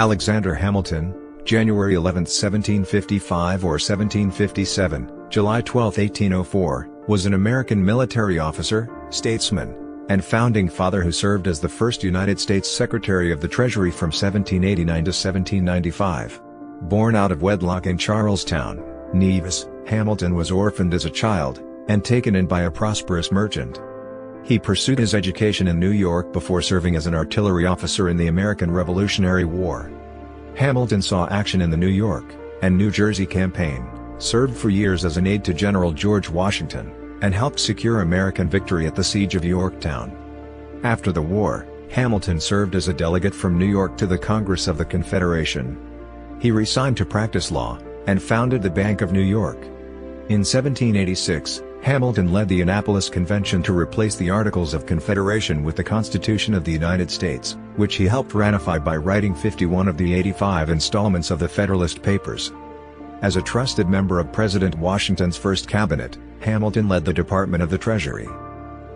Alexander Hamilton, January 11, 1755 or 1757, July 12, 1804, was an American military officer, statesman, and founding father who served as the first United States Secretary of the Treasury from 1789 to 1795. Born out of wedlock in Charlestown, Nevis, Hamilton was orphaned as a child, and taken in by a prosperous merchant. He pursued his education in New York before serving as an artillery officer in the American Revolutionary War. Hamilton saw action in the New York and New Jersey campaign, served for years as an aide to General George Washington, and helped secure American victory at the Siege of Yorktown. After the war, Hamilton served as a delegate from New York to the Congress of the Confederation. He resigned to practice law, and founded the Bank of New York. In 1786, Hamilton led the Annapolis Convention to replace the Articles of Confederation with the Constitution of the United States, which he helped ratify by writing 51 of the 85 installments of the Federalist Papers. As a trusted member of President Washington's first cabinet, Hamilton led the Department of the Treasury.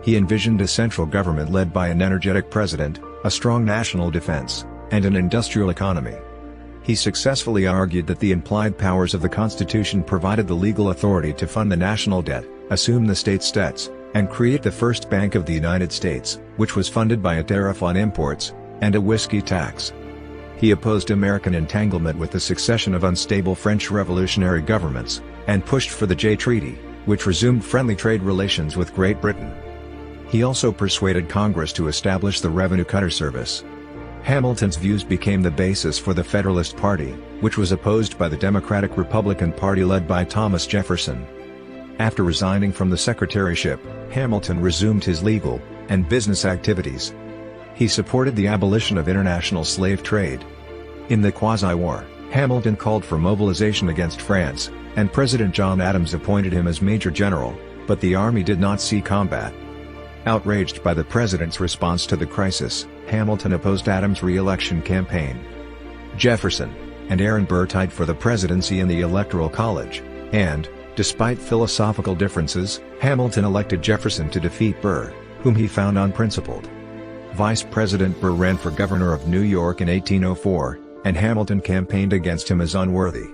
He envisioned a central government led by an energetic president, a strong national defense, and an industrial economy. He successfully argued that the implied powers of the Constitution provided the legal authority to fund the national debt, assume the state's debts, and create the first Bank of the United States, which was funded by a tariff on imports, and a whiskey tax. He opposed American entanglement with the succession of unstable French revolutionary governments, and pushed for the Jay Treaty, which resumed friendly trade relations with Great Britain. He also persuaded Congress to establish the Revenue Cutter Service. Hamilton's views became the basis for the Federalist Party, which was opposed by the Democratic-Republican Party led by Thomas Jefferson. After resigning from the secretaryship, Hamilton resumed his legal and business activities. He supported the abolition of international slave trade. In the Quasi-War, Hamilton called for mobilization against France, and President John Adams appointed him as Major General, but the army did not see combat. Outraged by the president's response to the crisis, Hamilton opposed Adams' re-election campaign. Jefferson and Aaron Burr tied for the presidency in the Electoral College, and, despite philosophical differences, Hamilton elected Jefferson to defeat Burr, whom he found unprincipled. Vice President Burr ran for governor of New York in 1804, and Hamilton campaigned against him as unworthy.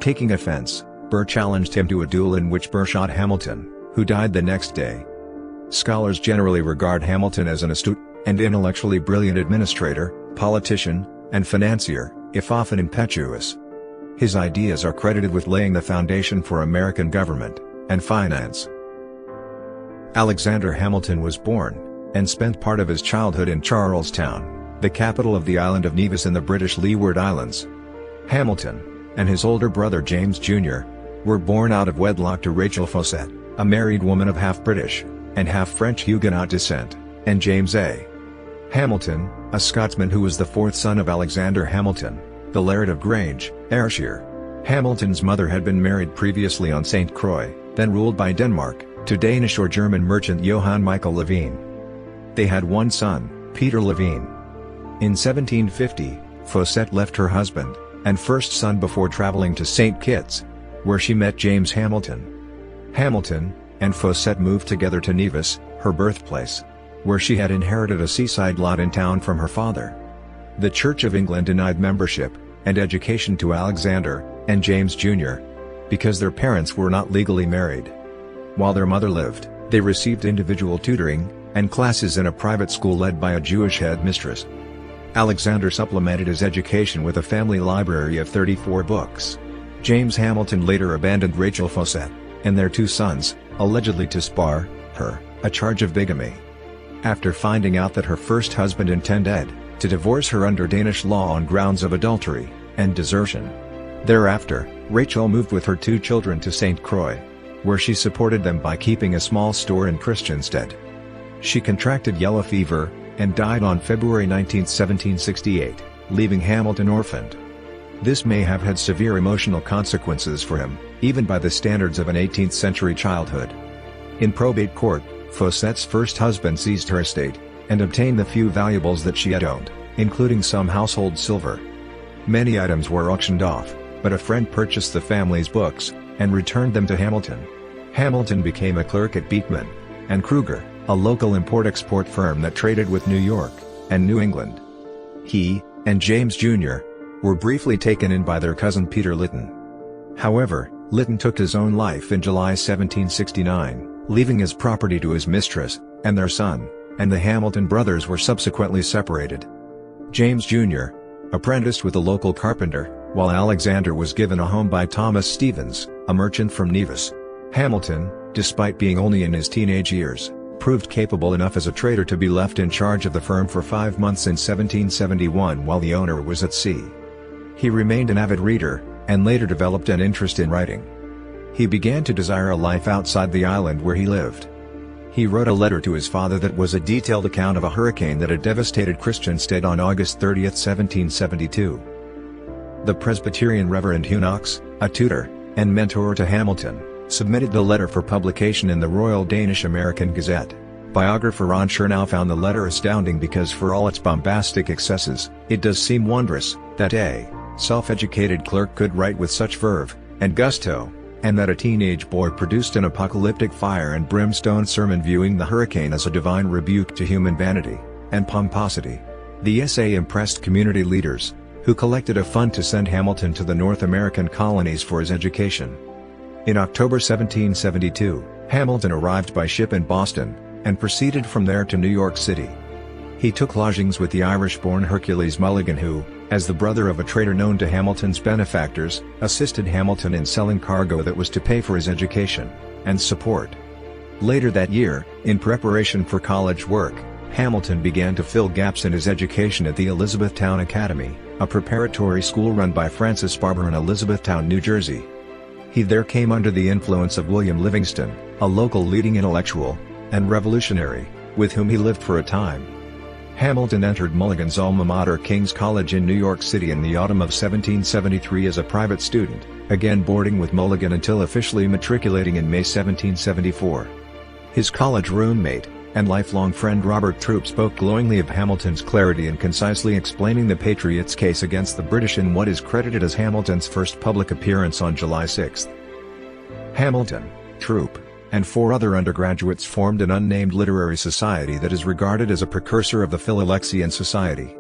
Taking offense, Burr challenged him to a duel in which Burr shot Hamilton, who died the next day. Scholars generally regard Hamilton as an astute and intellectually brilliant administrator, politician, and financier, if often impetuous. His ideas are credited with laying the foundation for American government and finance. Alexander Hamilton was born and spent part of his childhood in Charlestown, the capital of the island of Nevis in the British Leeward Islands. Hamilton and his older brother James Jr. were born out of wedlock to Rachel Fawcett, a married woman of half British and half French Huguenot descent, and James A. Hamilton, a Scotsman who was the fourth son of Alexander Hamilton, the Laird of Grange, Ayrshire. Hamilton's mother had been married previously on St. Croix, then ruled by Denmark, to Danish or German merchant Johann Michael Levine. They had one son, Peter Levine. In 1750, Fawcett left her husband and first son before traveling to St. Kitts, where she met James Hamilton. Hamilton and Fawcett moved together to Nevis, her birthplace, where she had inherited a seaside lot in town from her father. The Church of England denied membership and education to Alexander and James Jr. because their parents were not legally married. While their mother lived, they received individual tutoring and classes in a private school led by a Jewish headmistress. Alexander supplemented his education with a family library of 34 books. James Hamilton later abandoned Rachel Fawcett and their two sons, allegedly to spare her a charge of bigamy. After finding out that her first husband intended to divorce her under Danish law on grounds of adultery and desertion. Thereafter, Rachel moved with her two children to St. Croix, where she supported them by keeping a small store in Christiansted. She contracted yellow fever and died on February 19, 1768, leaving Hamilton orphaned. This may have had severe emotional consequences for him, even by the standards of an 18th-century childhood. In probate court, Fawcett's first husband seized her estate and obtained the few valuables that she had owned, including some household silver. Many items were auctioned off, but a friend purchased the family's books and returned them to Hamilton. Hamilton became a clerk at Beekman and Kruger, a local import-export firm that traded with New York and New England. He and James Jr. were briefly taken in by their cousin Peter Lytton. However, Lytton took his own life in July 1769, leaving his property to his mistress and their son, and the Hamilton brothers were subsequently separated. James Jr. apprenticed with a local carpenter, while Alexander was given a home by Thomas Stevens, a merchant from Nevis. Hamilton, despite being only in his teenage years, proved capable enough as a trader to be left in charge of the firm for 5 months in 1771 while the owner was at sea. He remained an avid reader, and later developed an interest in writing. He began to desire a life outside the island where he lived. He wrote a letter to his father that was a detailed account of a hurricane that had devastated Christiansted on August 30, 1772. The Presbyterian Reverend Hugh Knox, a tutor and mentor to Hamilton, submitted the letter for publication in the Royal Danish American Gazette. Biographer Ron Chernow found the letter astounding because for all its bombastic excesses, it does seem wondrous that a self-educated clerk could write with such verve and gusto, and that a teenage boy produced an apocalyptic fire and brimstone sermon viewing the hurricane as a divine rebuke to human vanity and pomposity. The essay impressed community leaders, who collected a fund to send Hamilton to the North American colonies for his education. In October 1772, Hamilton arrived by ship in Boston, and proceeded from there to New York City. He took lodgings with the Irish-born Hercules Mulligan who, as the brother of a trader known to Hamilton's benefactors, assisted Hamilton in selling cargo that was to pay for his education and support. Later that year, in preparation for college work, Hamilton began to fill gaps in his education at the Elizabethtown Academy, a preparatory school run by Francis Barber in Elizabethtown, New Jersey. He there came under the influence of William Livingston, a local leading intellectual and revolutionary, with whom he lived for a time. Hamilton entered Mulligan's alma mater King's College in New York City in the autumn of 1773 as a private student, again boarding with Mulligan until officially matriculating in May 1774. His college roommate and lifelong friend Robert Troup spoke glowingly of Hamilton's clarity in concisely explaining the Patriots' case against the British in what is credited as Hamilton's first public appearance on July 6. Hamilton, Troup, and 4 other undergraduates formed an unnamed literary society that is regarded as a precursor of the Philalexian Society.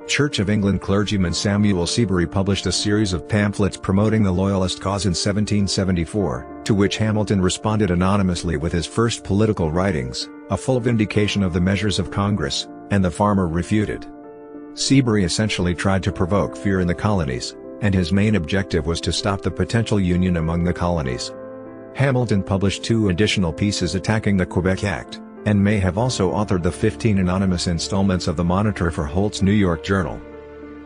Church of England clergyman Samuel Seabury published a series of pamphlets promoting the Loyalist cause in 1774, to which Hamilton responded anonymously with his first political writings, A Full Vindication of the Measures of Congress, and The Farmer Refuted. Seabury essentially tried to provoke fear in the colonies, and his main objective was to stop the potential union among the colonies. Hamilton published 2 additional pieces attacking the Quebec Act, and may have also authored the 15 anonymous installments of the Monitor for Holt's New York Journal.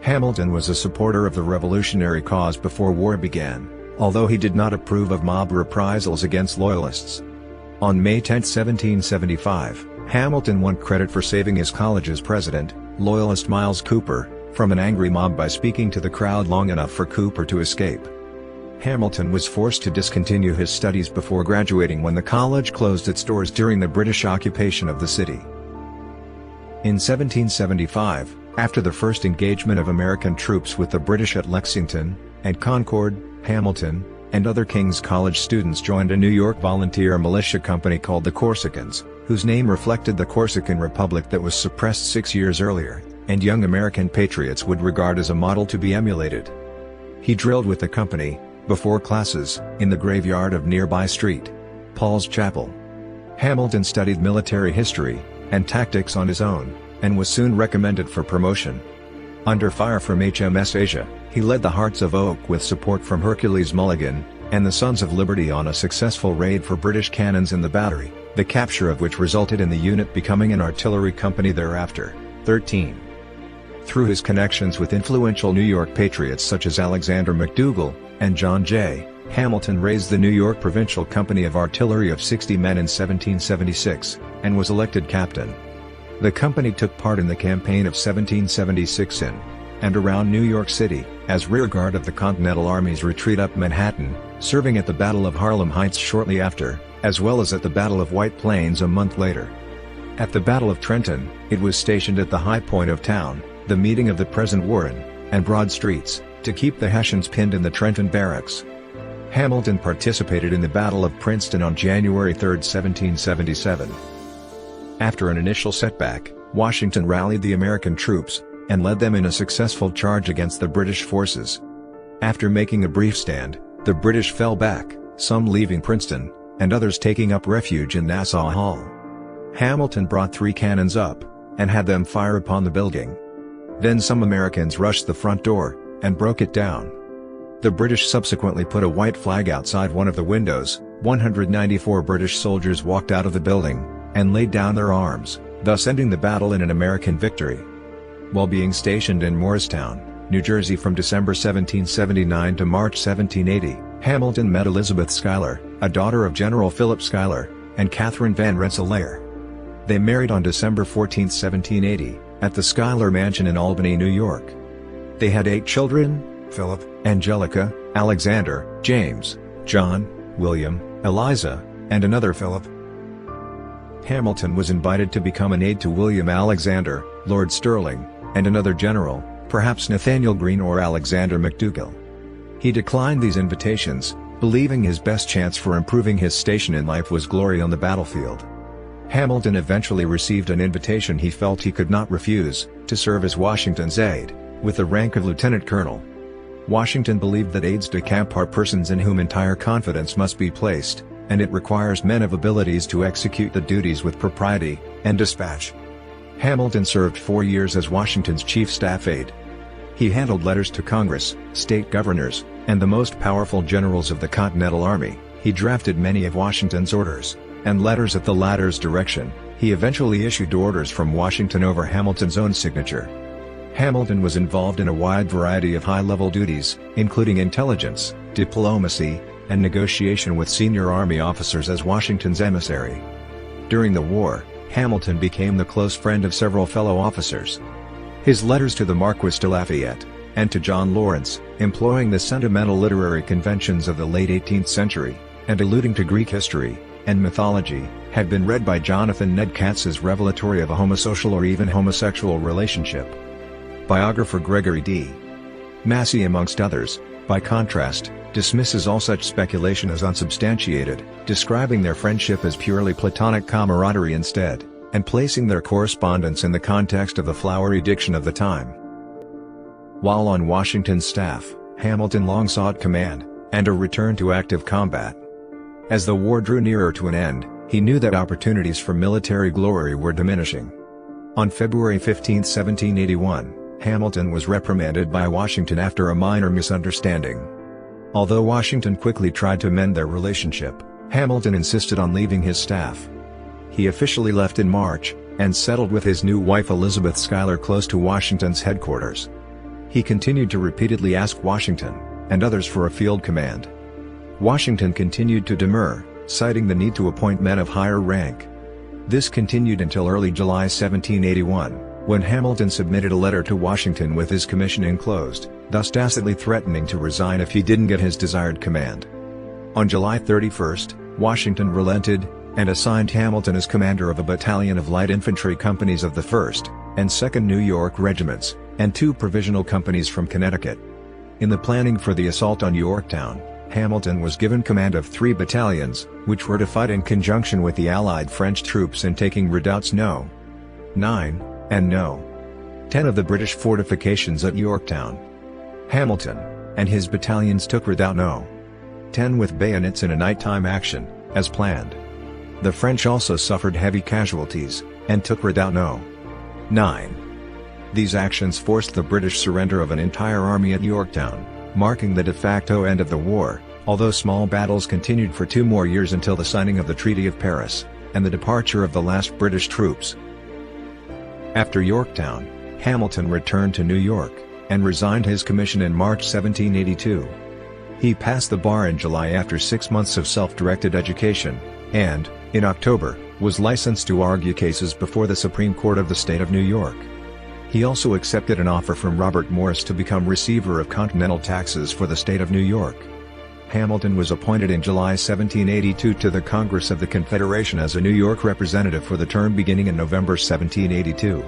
Hamilton was a supporter of the revolutionary cause before war began, although he did not approve of mob reprisals against Loyalists. On May 10, 1775, Hamilton won credit for saving his college's president, Loyalist Miles Cooper, from an angry mob by speaking to the crowd long enough for Cooper to escape. Hamilton was forced to discontinue his studies before graduating when the college closed its doors during the British occupation of the city. In 1775, after the first engagement of American troops with the British at Lexington and Concord, Hamilton and other King's College students joined a New York volunteer militia company called the Corsicans, whose name reflected the Corsican Republic that was suppressed 6 years earlier, and young American patriots would regard as a model to be emulated. He drilled with the company, before classes, in the graveyard of nearby St. Paul's Chapel. Hamilton studied military history and tactics on his own, and was soon recommended for promotion. Under fire from HMS Asia, he led the Hearts of Oak with support from Hercules Mulligan and the Sons of Liberty on a successful raid for British cannons in the battery, the capture of which resulted in the unit becoming an artillery company thereafter. 13. Through his connections with influential New York patriots such as Alexander McDougall and John Jay, Hamilton raised the New York Provincial Company of Artillery of 60 men in 1776, and was elected captain. The company took part in the campaign of 1776 in and around New York City, as rearguard of the Continental Army's retreat up Manhattan, serving at the Battle of Harlem Heights shortly after, as well as at the Battle of White Plains a month later. At the Battle of Trenton, it was stationed at the high point of town, the meeting of the present Warren and Broad Streets, to keep the Hessians pinned in the Trenton barracks. Hamilton participated in the Battle of Princeton on January 3, 1777. After an initial setback, Washington rallied the American troops, and led them in a successful charge against the British forces. After making a brief stand, the British fell back, some leaving Princeton, and others taking up refuge in Nassau Hall. Hamilton brought 3 cannons up, and had them fire upon the building. Then some Americans rushed the front door, and broke it down. The British subsequently put a white flag outside one of the windows. 194 British soldiers walked out of the building, and laid down their arms, thus ending the battle in an American victory. While being stationed in Morristown, New Jersey from December 1779 to March 1780, Hamilton met Elizabeth Schuyler, a daughter of General Philip Schuyler, and Catherine Van Rensselaer. They married on December 14, 1780, at the Schuyler Mansion in Albany, New York. They had 8 children: Philip, Angelica, Alexander, James, John, William, Eliza, and another Philip. Hamilton was invited to become an aide to William Alexander, Lord Stirling, and another general, perhaps Nathaniel Greene or Alexander McDougall. He declined these invitations, believing his best chance for improving his station in life was glory on the battlefield. Hamilton eventually received an invitation he felt he could not refuse, to serve as Washington's aide, with the rank of lieutenant colonel. Washington believed that aides-de-camp are persons in whom entire confidence must be placed, and it requires men of abilities to execute the duties with propriety and dispatch. Hamilton served 4 years as Washington's chief staff aide. He handled letters to Congress, state governors, and the most powerful generals of the Continental Army. He drafted many of Washington's orders and letters at the latter's direction. He eventually issued orders from Washington over Hamilton's own signature. Hamilton was involved in a wide variety of high-level duties, including intelligence, diplomacy, and negotiation with senior Army officers as Washington's emissary. During the war, Hamilton became the close friend of several fellow officers. His letters to the Marquis de Lafayette, and to John Lawrence, employing the sentimental literary conventions of the late 18th century, and alluding to Greek history and mythology, had been read by Jonathan Ned Katz's revelatory of a homosocial or even homosexual relationship. Biographer Gregory D. Massey, amongst others, by contrast, dismisses all such speculation as unsubstantiated, describing their friendship as purely platonic camaraderie instead, and placing their correspondence in the context of the flowery diction of the time. While on Washington's staff, Hamilton long sought command, and a return to active combat. As the war drew nearer to an end, he knew that opportunities for military glory were diminishing. On February 15, 1781, Hamilton was reprimanded by Washington after a minor misunderstanding. Although Washington quickly tried to mend their relationship, Hamilton insisted on leaving his staff. He officially left in March, and settled with his new wife Elizabeth Schuyler close to Washington's headquarters. He continued to repeatedly ask Washington, and others for a field command. Washington continued to demur, citing the need to appoint men of higher rank. This continued until early July 1781, when Hamilton submitted a letter to Washington with his commission enclosed, thus tacitly threatening to resign if he didn't get his desired command. On July 31, Washington relented, and assigned Hamilton as commander of a battalion of light infantry companies of the 1st and 2nd New York regiments, and 2 provisional companies from Connecticut. In the planning for the assault on Yorktown, Hamilton was given command of 3 battalions, which were to fight in conjunction with the Allied French troops in taking redoubts No. 9, and No. 10 of the British fortifications at Yorktown. Hamilton and his battalions took Redoubt No. 10 with bayonets in a nighttime action, as planned. The French also suffered heavy casualties, and took Redoubt No. 9. These actions forced the British surrender of an entire army at Yorktown, marking the de facto end of the war, although small battles continued for 2 more years until the signing of the Treaty of Paris, and the departure of the last British troops. After Yorktown, Hamilton returned to New York, and resigned his commission in March 1782. He passed the bar in July after 6 months of self-directed education, and, in October, was licensed to argue cases before the Supreme Court of the state of New York. He also accepted an offer from Robert Morris to become receiver of continental taxes for the state of New York. Hamilton was appointed in July 1782 to the Congress of the Confederation as a New York representative for the term beginning in November 1782.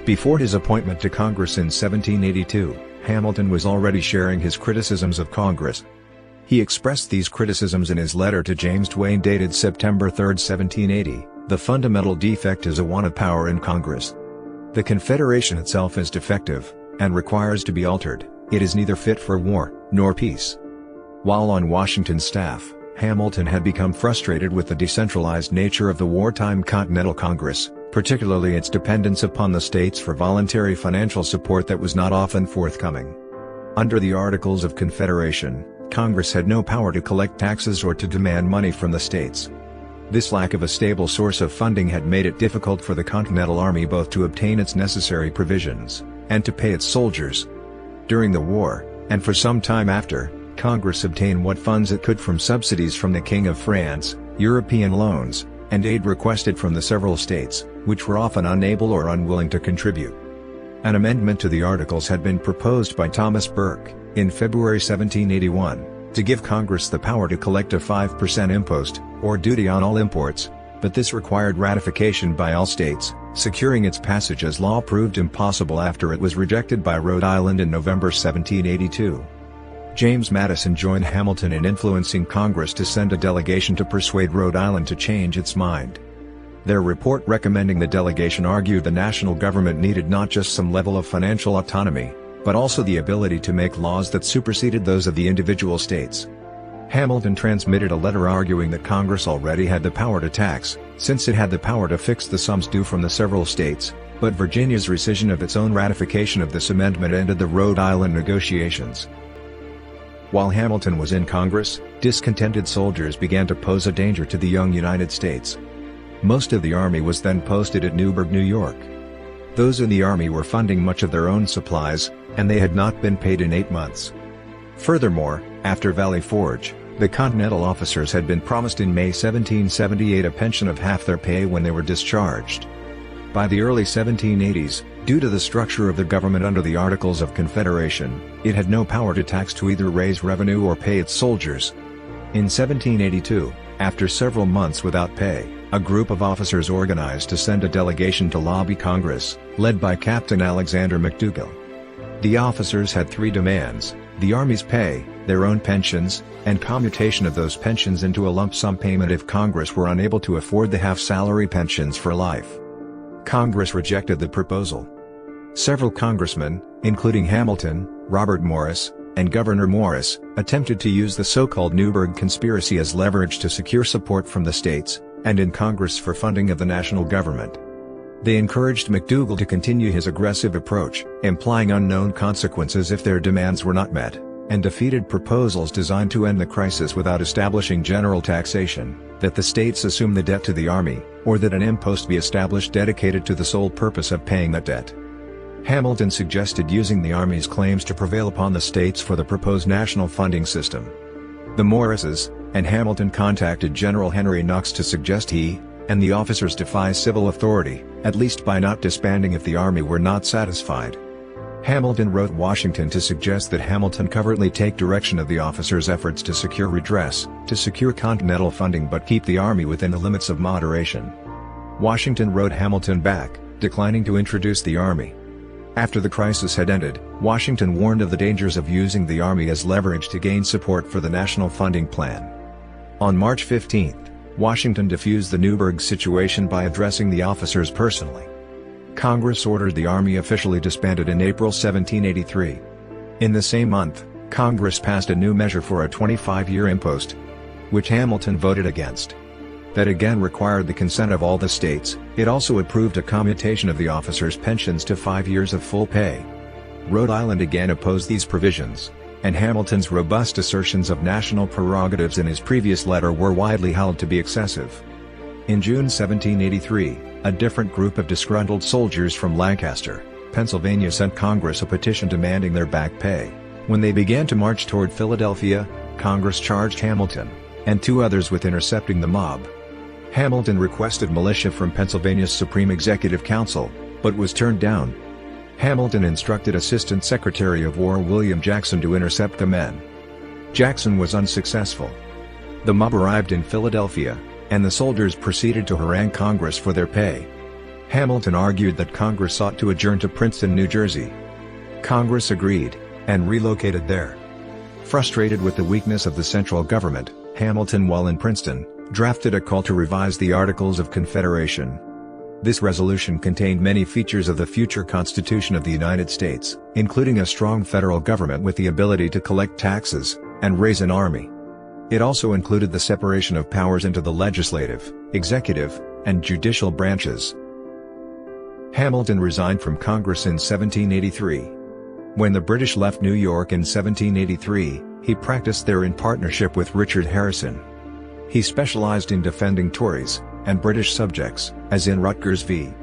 Before his appointment to Congress in 1782, Hamilton was already sharing his criticisms of Congress. He expressed these criticisms in his letter to James Twain dated September 3, 1780, "The fundamental defect is a want of power in Congress. The Confederation itself is defective, and requires to be altered. It is neither fit for war, nor peace. While on Washington's staff, Hamilton had become frustrated with the decentralized nature of the wartime Continental Congress, particularly its dependence upon the states for voluntary financial support that was not often forthcoming. Under the Articles of Confederation, Congress had no power to collect taxes or to demand money from the states. This lack of a stable source of funding had made it difficult for the Continental Army both to obtain its necessary provisions, and to pay its soldiers. During the war, and for some time after, Congress obtained what funds it could from subsidies from the King of France, European loans, and aid requested from the several states, which were often unable or unwilling to contribute. An amendment to the Articles had been proposed by Thomas Burke, in February 1781, to give Congress the power to collect a 5% impost, or duty on all imports, but this required ratification by all states. Securing its passage as law proved impossible after it was rejected by Rhode Island in November 1782. James Madison joined Hamilton in influencing Congress to send a delegation to persuade Rhode Island to change its mind. Their report recommending the delegation argued the national government needed not just some level of financial autonomy, but also the ability to make laws that superseded those of the individual states. Hamilton transmitted a letter arguing that Congress already had the power to tax, since it had the power to fix the sums due from the several states, but Virginia's rescission of its own ratification of this amendment ended the Rhode Island negotiations. While Hamilton was in Congress, discontented soldiers began to pose a danger to the young United States. Most of the Army was then posted at Newburgh, New York. Those in the Army were funding much of their own supplies, and they had not been paid in 8 months. Furthermore, after Valley Forge, the Continental officers had been promised in May 1778 a pension of half their pay when they were discharged. By the early 1780s, due to the structure of the government under the Articles of Confederation, it had no power to tax to either raise revenue or pay its soldiers. In 1782, after several months without pay, a group of officers organized to send a delegation to lobby Congress, led by Captain Alexander McDougall. The officers had 3 demands: the Army's pay, their own pensions, and commutation of those pensions into a lump sum payment if Congress were unable to afford the half-salary pensions for life. Congress rejected the proposal. Several congressmen, including Hamilton, Robert Morris, and Governor Morris, attempted to use the so-called Newburgh Conspiracy as leverage to secure support from the states, and in Congress for funding of the national government. They encouraged McDougall to continue his aggressive approach, implying unknown consequences if their demands were not met, and defeated proposals designed to end the crisis without establishing general taxation, that the states assume the debt to the Army, or that an impost be established dedicated to the sole purpose of paying that debt. Hamilton suggested using the Army's claims to prevail upon the states for the proposed national funding system. The Morrises and Hamilton contacted General Henry Knox to suggest he and the officers defy civil authority, at least by not disbanding if the Army were not satisfied. Hamilton wrote Washington to suggest that Hamilton covertly take direction of the officers' efforts to secure redress, to secure continental funding but keep the Army within the limits of moderation. Washington wrote Hamilton back, declining to introduce the Army. After the crisis had ended, Washington warned of the dangers of using the Army as leverage to gain support for the national funding plan. On March 15, Washington diffused the Newburgh situation by addressing the officers personally. Congress ordered the Army officially disbanded in April 1783. In the same month, Congress passed a new measure for a 25-year impost, which Hamilton voted against. That again required the consent of all the states. It also approved a commutation of the officers' pensions to 5 years of full pay. Rhode Island again opposed these provisions, and Hamilton's robust assertions of national prerogatives in his previous letter were widely held to be excessive. In June 1783, a different group of disgruntled soldiers from Lancaster, Pennsylvania sent Congress a petition demanding their back pay. When they began to march toward Philadelphia, Congress charged Hamilton and 2 others with intercepting the mob. Hamilton requested militia from Pennsylvania's Supreme Executive Council, but was turned down. Hamilton instructed Assistant Secretary of War William Jackson to intercept the men. Jackson was unsuccessful. The mob arrived in Philadelphia, and the soldiers proceeded to harangue Congress for their pay. Hamilton argued that Congress ought to adjourn to Princeton, New Jersey. Congress agreed, and relocated there. Frustrated with the weakness of the central government, Hamilton, while in Princeton, drafted a call to revise the Articles of Confederation. This resolution contained many features of the future Constitution of the United States, including a strong federal government with the ability to collect taxes, and raise an army. It also included the separation of powers into the legislative, executive, and judicial branches. Hamilton resigned from Congress in 1783. When the British left New York in 1783, he practiced there in partnership with Richard Harrison. He specialized in defending Tories and British subjects, as in Rutgers v.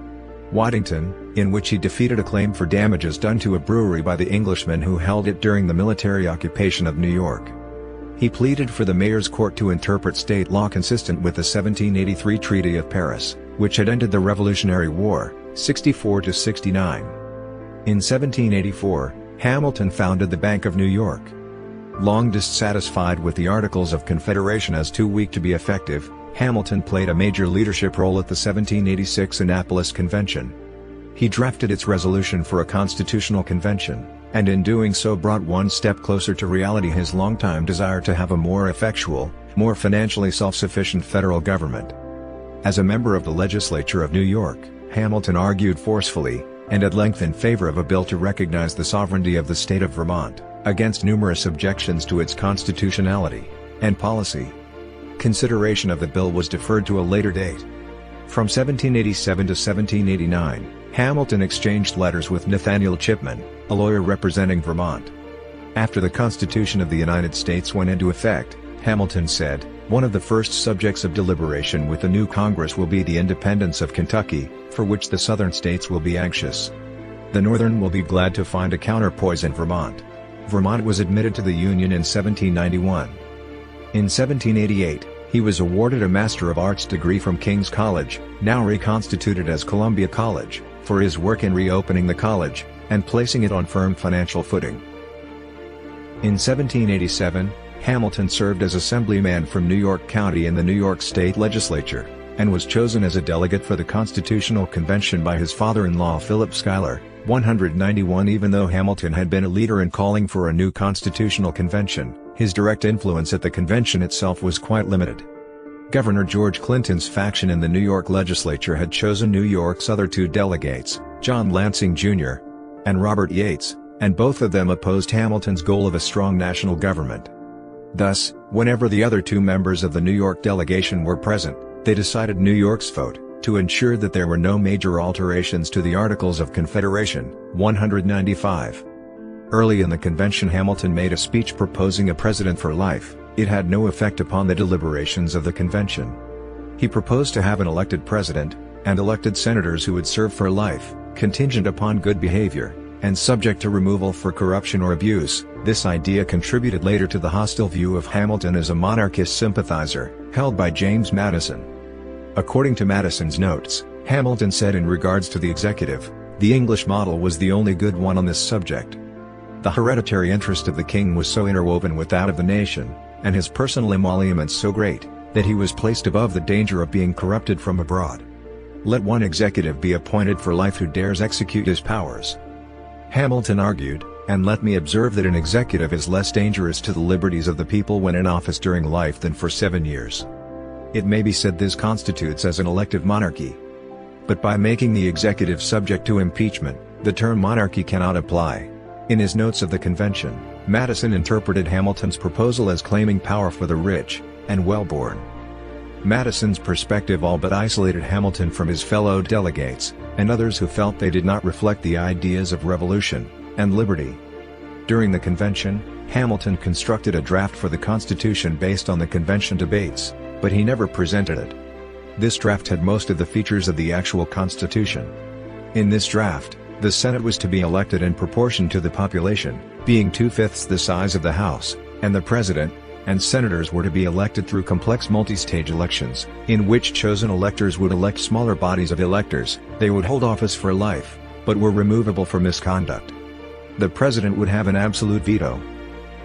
Waddington, in which he defeated a claim for damages done to a brewery by the Englishmen who held it during the military occupation of New York. He pleaded for the Mayor's Court to interpret state law consistent with the 1783 Treaty of Paris, which had ended the Revolutionary War, 64–69. In 1784, Hamilton founded the Bank of New York. Long dissatisfied with the Articles of Confederation as too weak to be effective, Hamilton played a major leadership role at the 1786 Annapolis Convention. He drafted its resolution for a constitutional convention, and in doing so brought one step closer to reality his longtime desire to have a more effectual, more financially self-sufficient federal government. As a member of the legislature of New York, Hamilton argued forcefully, and at length in favor of a bill to recognize the sovereignty of the state of Vermont, against numerous objections to its constitutionality and policy. Consideration of the bill was deferred to a later date. From 1787 to 1789, Hamilton exchanged letters with Nathaniel Chipman, a lawyer representing Vermont. After the Constitution of the United States went into effect, Hamilton said, "One of the first subjects of deliberation with the new Congress will be the independence of Kentucky, for which the southern states will be anxious. The northern will be glad to find a counterpoise in Vermont." Vermont was admitted to the Union in 1791. In 1788, he was awarded a Master of Arts degree from King's College, now reconstituted as Columbia College, for his work in reopening the college, and placing it on firm financial footing. In 1787, Hamilton served as Assemblyman from New York County in the New York State Legislature, and was chosen as a delegate for the Constitutional Convention by his father-in-law Philip Schuyler, 191. Even though Hamilton had been a leader in calling for a new constitutional convention, his direct influence at the convention itself was quite limited. Governor George Clinton's faction in the New York legislature had chosen New York's other two delegates, John Lansing Jr. and Robert Yates, and both of them opposed Hamilton's goal of a strong national government. Thus, whenever the other two members of the New York delegation were present, they decided New York's vote, to ensure that there were no major alterations to the Articles of Confederation, 195. Early in the convention Hamilton made a speech proposing a president for life. It had no effect upon the deliberations of the convention. He proposed to have an elected president, and elected senators who would serve for life, contingent upon good behavior, and subject to removal for corruption or abuse. This idea contributed later to the hostile view of Hamilton as a monarchist sympathizer, held by James Madison. According to Madison's notes, Hamilton said in regards to the executive, the English model was the only good one on this subject. The hereditary interest of the king was so interwoven with that of the nation, and his personal emoluments so great, that he was placed above the danger of being corrupted from abroad. Let one executive be appointed for life who dares execute his powers. Hamilton argued, and let me observe that an executive is less dangerous to the liberties of the people when in office during life than for 7 years. It may be said this constitutes as an elective monarchy. But by making the executive subject to impeachment, the term monarchy cannot apply. In his notes of the convention, Madison interpreted Hamilton's proposal as claiming power for the rich and well-born. Madison's perspective all but isolated Hamilton from his fellow delegates, and others who felt they did not reflect the ideas of revolution and liberty. During the convention, Hamilton constructed a draft for the Constitution based on the convention debates, but he never presented it. This draft had most of the features of the actual Constitution. In this draft, the Senate was to be elected in proportion to the population, being 2/5 the size of the House, and the President and Senators were to be elected through complex multi-stage elections, in which chosen electors would elect smaller bodies of electors. They would hold office for life, but were removable for misconduct. The President would have an absolute veto.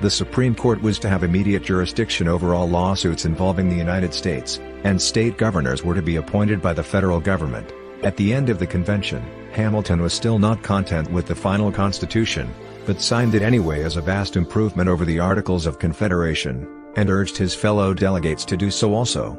The Supreme Court was to have immediate jurisdiction over all lawsuits involving the United States, and state governors were to be appointed by the federal government. At the end of the convention, Hamilton was still not content with the final Constitution, but signed it anyway as a vast improvement over the Articles of Confederation, and urged his fellow delegates to do so also.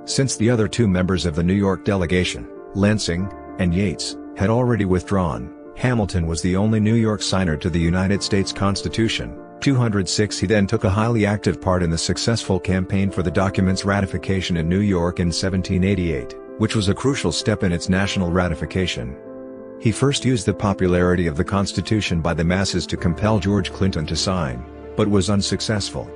Since the other two members of the New York delegation Lansing, and Yates, had already withdrawn. Hamilton was the only New York signer to the United States Constitution. 206 He then took a highly active part in the successful campaign for the document's ratification in New York in 1788, which was a crucial step in its national ratification. He first used the popularity of the Constitution by the masses to compel George Clinton to sign, but was unsuccessful.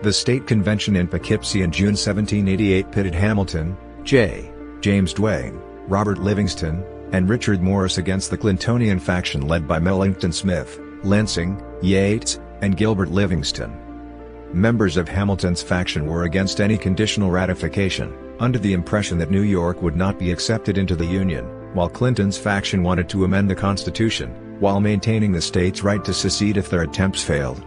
The state convention in Poughkeepsie in June 1788 pitted Hamilton, James Duane, Robert Livingston, and Richard Morris against the Clintonian faction led by Millington Smith, Lansing, Yates, and Gilbert Livingston. Members of Hamilton's faction were against any conditional ratification, under the impression that New York would not be accepted into the Union, while Clinton's faction wanted to amend the Constitution, while maintaining the state's right to secede if their attempts failed.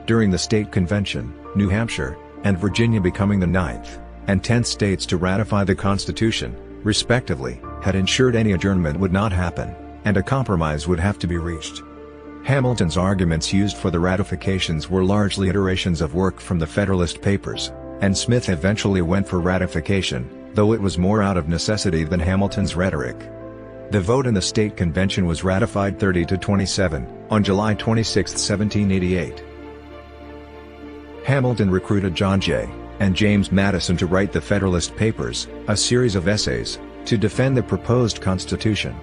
During the state convention, New Hampshire, and Virginia becoming the 9th and 10th states to ratify the Constitution, respectively, had ensured any adjournment would not happen, and a compromise would have to be reached. Hamilton's arguments used for the ratifications were largely iterations of work from the Federalist Papers, and Smith eventually went for ratification, though it was more out of necessity than Hamilton's rhetoric. The vote in the state convention was ratified 30-27, on July 26, 1788. Hamilton recruited John Jay and James Madison to write the Federalist Papers, a series of essays, to defend the proposed Constitution.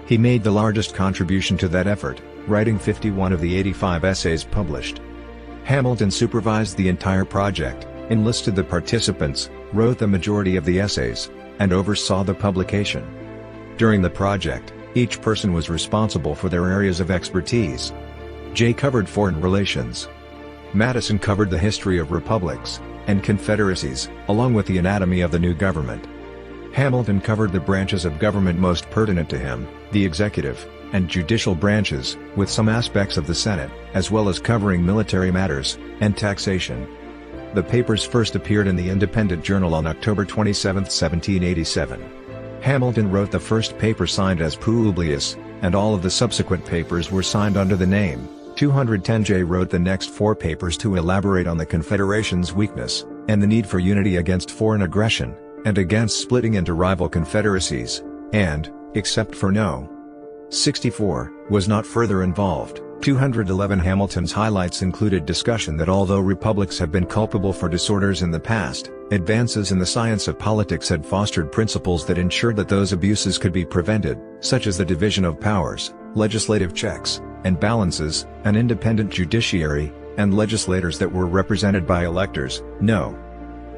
He made the largest contribution to that effort, writing 51 of the 85 essays published. Hamilton supervised the entire project, enlisted the participants, wrote the majority of the essays, and oversaw the publication. During the project, each person was responsible for their areas of expertise. Jay covered foreign relations. Madison covered the history of republics and confederacies, along with the anatomy of the new government. Hamilton covered the branches of government most pertinent to him, the executive and judicial branches, with some aspects of the Senate, as well as covering military matters and taxation. The papers first appeared in the Independent Journal on October 27, 1787. Hamilton wrote the first paper signed as Publius, and all of the subsequent papers were signed under the name. 210 Jay wrote the next 4 papers to elaborate on the Confederation's weakness, and the need for unity against foreign aggression, and against splitting into rival confederacies, and, except for No. 64, was not further involved. 211 Hamilton's highlights included discussion that although republics have been culpable for disorders in the past, advances in the science of politics had fostered principles that ensured that those abuses could be prevented, such as the division of powers, legislative checks and balances, an independent judiciary, and legislators that were represented by electors. No.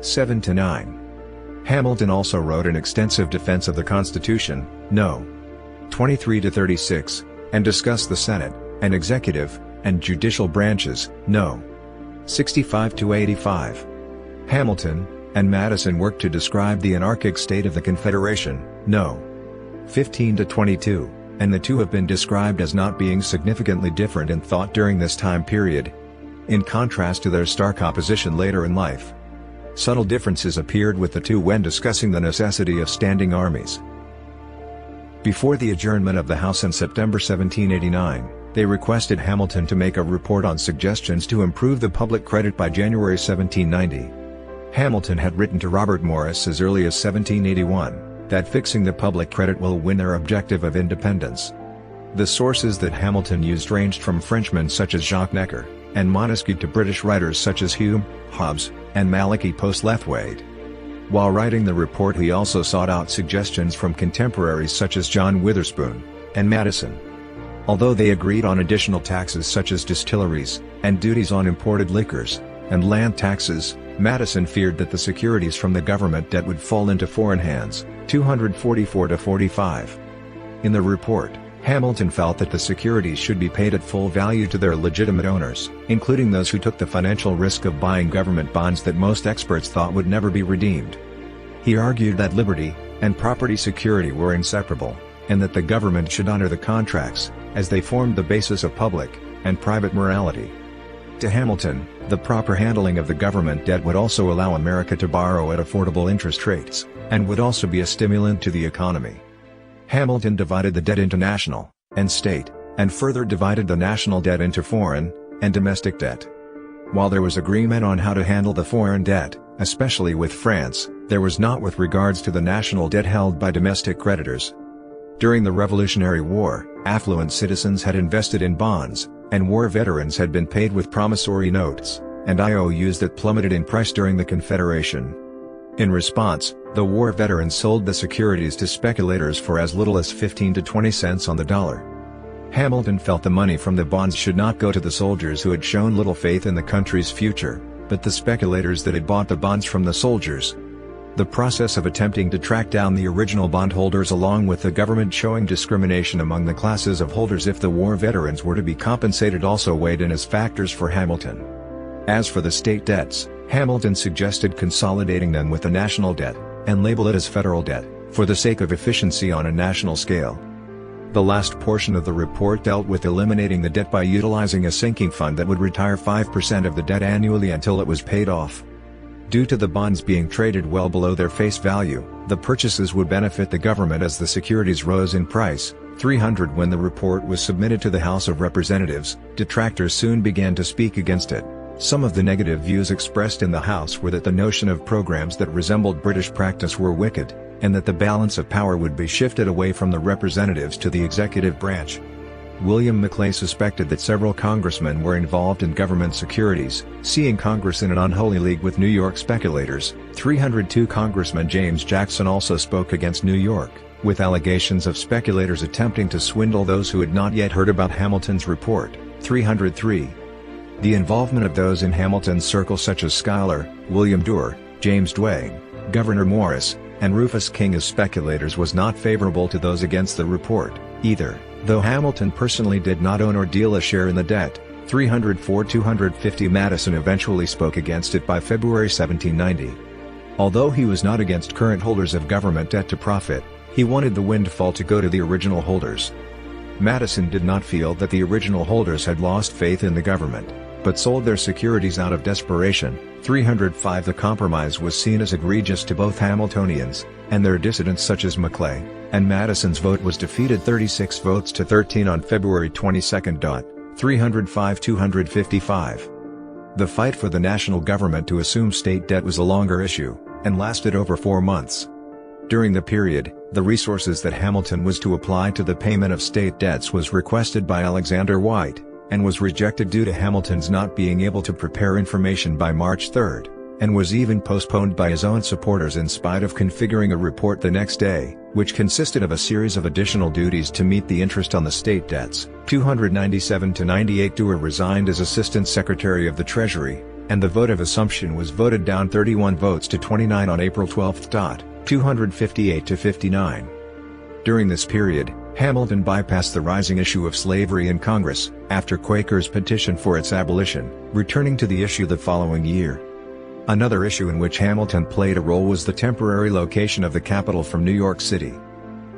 7-9. Hamilton also wrote an extensive defense of the Constitution, No. 23-36, and discussed the Senate, and executive, and judicial branches, No. 65-85. Hamilton and Madison worked to describe the anarchic state of the Confederation, No. 15-22, and the two have been described as not being significantly different in thought during this time period. In contrast to their stark opposition later in life, subtle differences appeared with the two when discussing the necessity of standing armies. Before the adjournment of the House in September 1789, they requested Hamilton to make a report on suggestions to improve the public credit by January 1790. Hamilton had written to Robert Morris as early as 1781, that fixing the public credit will win their objective of independence. The sources that Hamilton used ranged from Frenchmen such as Jacques Necker and Montesquieu to British writers such as Hume, Hobbes, and Malachy Postlethwaite. While writing the report, he also sought out suggestions from contemporaries such as John Witherspoon and Madison. Although they agreed on additional taxes such as distilleries and duties on imported liquors and land taxes, Madison feared that the securities from the government debt would fall into foreign hands. 244-45. In the report, Hamilton felt that the securities should be paid at full value to their legitimate owners, including those who took the financial risk of buying government bonds that most experts thought would never be redeemed. He argued that liberty and property security were inseparable, and that the government should honor the contracts, as they formed the basis of public and private morality. To Hamilton, the proper handling of the government debt would also allow America to borrow at affordable interest rates, and would also be a stimulant to the economy. Hamilton divided the debt into national and state, and further divided the national debt into foreign and domestic debt. While there was agreement on how to handle the foreign debt, especially with France, there was not with regards to the national debt held by domestic creditors. During the Revolutionary War, affluent citizens had invested in bonds, and war veterans had been paid with promissory notes, and IOUs that plummeted in price during the Confederation. In response, the war veterans sold the securities to speculators for as little as 15 to 20 cents on the dollar. Hamilton felt the money from the bonds should not go to the soldiers who had shown little faith in the country's future, but the speculators that had bought the bonds from the soldiers. The process of attempting to track down the original bondholders along with the government showing discrimination among the classes of holders if the war veterans were to be compensated also weighed in as factors for Hamilton. As for the state debts, Hamilton suggested consolidating them with the national debt, and label it as federal debt, for the sake of efficiency on a national scale. The last portion of the report dealt with eliminating the debt by utilizing a sinking fund that would retire 5% of the debt annually until it was paid off. Due to the bonds being traded well below their face value, the purchases would benefit the government as the securities rose in price. 300 When the report was submitted to the House of Representatives, detractors soon began to speak against it. Some of the negative views expressed in the House were that the notion of programs that resembled British practice were wicked, and that the balance of power would be shifted away from the representatives to the executive branch. William Maclay suspected that several congressmen were involved in government securities, seeing Congress in an unholy league with New York speculators. 302 Congressman James Jackson also spoke against New York, with allegations of speculators attempting to swindle those who had not yet heard about Hamilton's report. 303. The involvement of those in Hamilton's circle such as Schuyler, William Duer, James Duane, Gouverneur Morris, and Rufus King as speculators was not favorable to those against the report, either, though Hamilton personally did not own or deal a share in the debt. 304 250 Madison eventually spoke against it by February 1790. Although he was not against current holders of government debt to profit, he wanted the windfall to go to the original holders. Madison did not feel that the original holders had lost faith in the government, but sold their securities out of desperation. 305 The compromise was seen as egregious to both Hamiltonians, and their dissidents such as Maclay, and Madison's vote was defeated 36 votes to 13 on February 22. 305 255. The fight for the national government to assume state debt was a longer issue, and lasted over 4 months. During the period, the resources that Hamilton was to apply to the payment of state debts was requested by Alexander White, and was rejected due to Hamilton's not being able to prepare information by March 3, and was even postponed by his own supporters in spite of configuring a report the next day, which consisted of a series of additional duties to meet the interest on the state debts. 297-98 Duer resigned as Assistant Secretary of the Treasury, and the vote of assumption was voted down 31 votes to 29 on April 12. 258-59. During this period, Hamilton bypassed the rising issue of slavery in Congress, after Quakers petitioned for its abolition, returning to the issue the following year. Another issue in which Hamilton played a role was the temporary location of the capital from New York City.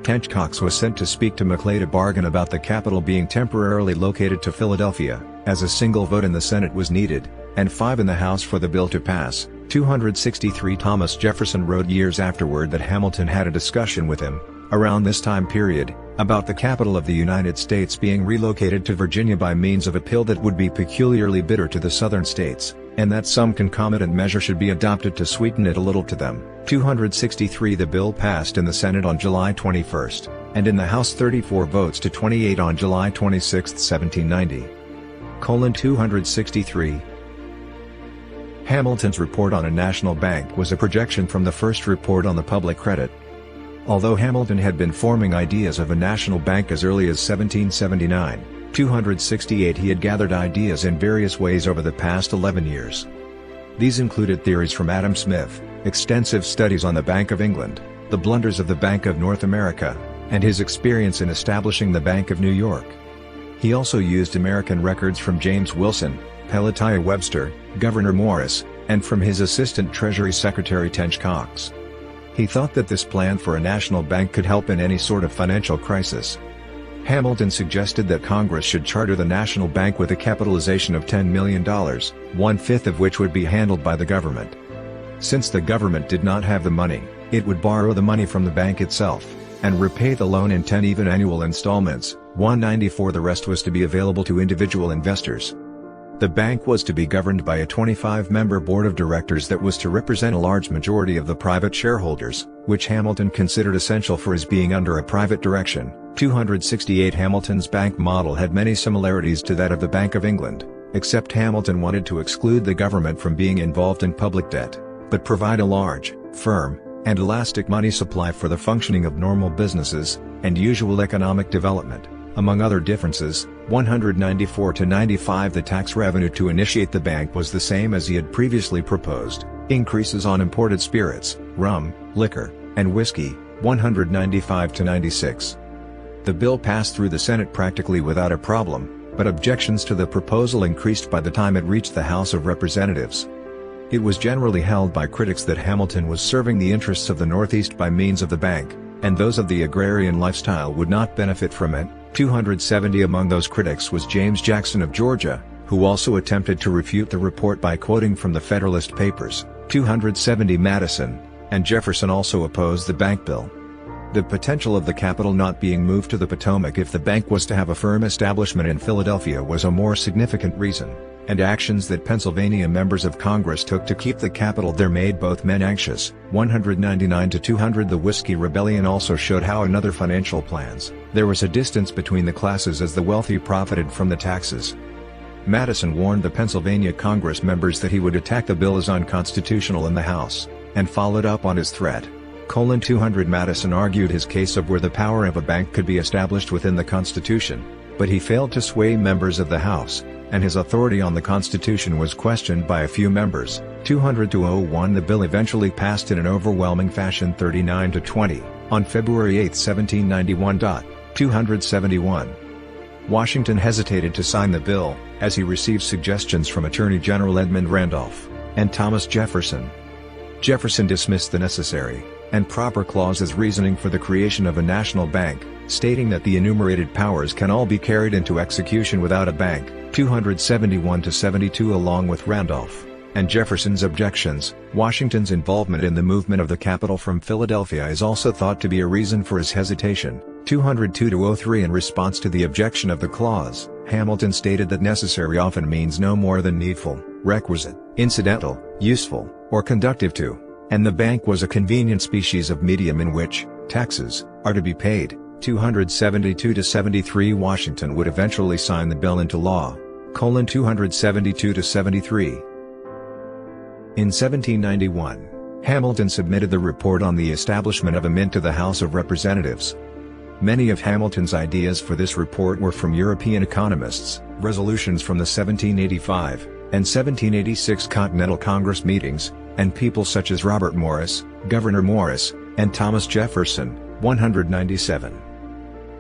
Tench Coxe was sent to speak to Maclay to bargain about the capital being temporarily located to Philadelphia, as a single vote in the Senate was needed, and 5 in the House for the bill to pass. 263 Thomas Jefferson wrote years afterward that Hamilton had a discussion with him, around this time period, about the capital of the United States being relocated to Virginia by means of a pill that would be peculiarly bitter to the southern states, and that some concomitant measure should be adopted to sweeten it a little to them. 263 The bill passed in the Senate on July 21, and in the House 34 votes to 28 on July 26, 1790. 263. Hamilton's report on a national bank was a projection from the first report on the public credit. Although Hamilton had been forming ideas of a national bank as early as 1779, 268 he had gathered ideas in various ways over the past 11 years. These included theories from Adam Smith, extensive studies on the Bank of England, the blunders of the Bank of North America, and his experience in establishing the Bank of New York. He also used American records from James Wilson, Pelatiah Webster, Gouverneur Morris, and from his assistant Treasury Secretary Tench Coxe. He thought that this plan for a national bank could help in any sort of financial crisis. Hamilton suggested that Congress should charter the national bank with a capitalization of $10 million, 1/5 of which would be handled by the government. Since the government did not have the money, it would borrow the money from the bank itself, and repay the loan in 10 even annual installments, 194. The rest was to be available to individual investors. The bank was to be governed by a 25-member board of directors that was to represent a large majority of the private shareholders, which Hamilton considered essential for his being under a private direction. 268 Hamilton's bank model had many similarities to that of the Bank of England, except Hamilton wanted to exclude the government from being involved in public debt, but provide a large, firm, and elastic money supply for the functioning of normal businesses and usual economic development. Among other differences, 194-95 the tax revenue to initiate the bank was the same as he had previously proposed, increases on imported spirits, rum, liquor, and whiskey, 195-96. The bill passed through the Senate practically without a problem, but objections to the proposal increased by the time it reached the House of Representatives. It was generally held by critics that Hamilton was serving the interests of the Northeast by means of the bank, and those of the agrarian lifestyle would not benefit from it. 270 among those critics was James Jackson of Georgia, who also attempted to refute the report by quoting from the Federalist Papers. 270 Madison and Jefferson also opposed the bank bill. The potential of the capital not being moved to the Potomac if the bank was to have a firm establishment in Philadelphia was a more significant reason, and actions that Pennsylvania members of Congress took to keep the capital there made both men anxious. 199-200 The Whiskey Rebellion also showed how in other financial plans, there was a distance between the classes as the wealthy profited from the taxes. Madison warned the Pennsylvania Congress members that he would attack the bill as unconstitutional in the House, and followed up on his threat. 200 Madison argued his case of where the power of a bank could be established within the Constitution, but he failed to sway members of the House, and his authority on the Constitution was questioned by a few members. 200-01 The bill eventually passed in an overwhelming fashion 39-20, on February 8, 1791. 271. Washington hesitated to sign the bill, as he received suggestions from Attorney General Edmund Randolph, and Thomas Jefferson. Jefferson dismissed the necessary and proper clauses reasoning for the creation of a national bank, stating that the enumerated powers can all be carried into execution without a bank. 271-72 Along with Randolph and Jefferson's objections, Washington's involvement in the movement of the capital from Philadelphia is also thought to be a reason for his hesitation. 202-03 In response to the objection of the clause, Hamilton stated that necessary often means no more than needful, requisite, incidental, useful, or conductive to, and the bank was a convenient species of medium in which taxes are to be paid. 272-73 Washington would eventually sign the bill into law. 272-73. In 1791, Hamilton submitted the report on the establishment of a mint to the House of Representatives. Many of Hamilton's ideas for this report were from European economists, resolutions from the 1785 and 1786 Continental Congress meetings, and people such as Robert Morris, Gouverneur Morris, and Thomas Jefferson. 197.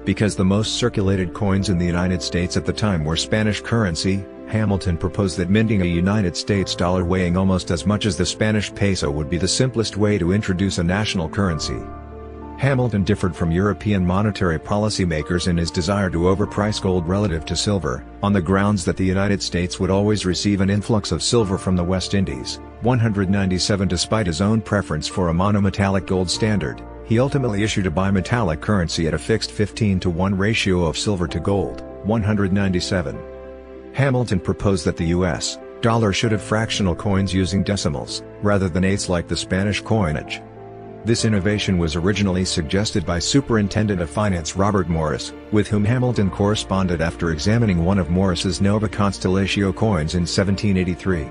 Because the most circulated coins in the United States at the time were Spanish currency, Hamilton proposed that minting a United States dollar weighing almost as much as the Spanish peso would be the simplest way to introduce a national currency. Hamilton differed from European monetary policymakers in his desire to overprice gold relative to silver, on the grounds that the United States would always receive an influx of silver from the West Indies. 197 Despite his own preference for a monometallic gold standard, he ultimately issued a bimetallic currency at a fixed 15-to-1 ratio of silver to gold. 197. Hamilton proposed that the U.S. dollar should have fractional coins using decimals, rather than eighths like the Spanish coinage. This innovation was originally suggested by Superintendent of Finance Robert Morris, with whom Hamilton corresponded after examining one of Morris's Nova Constellatio coins in 1783.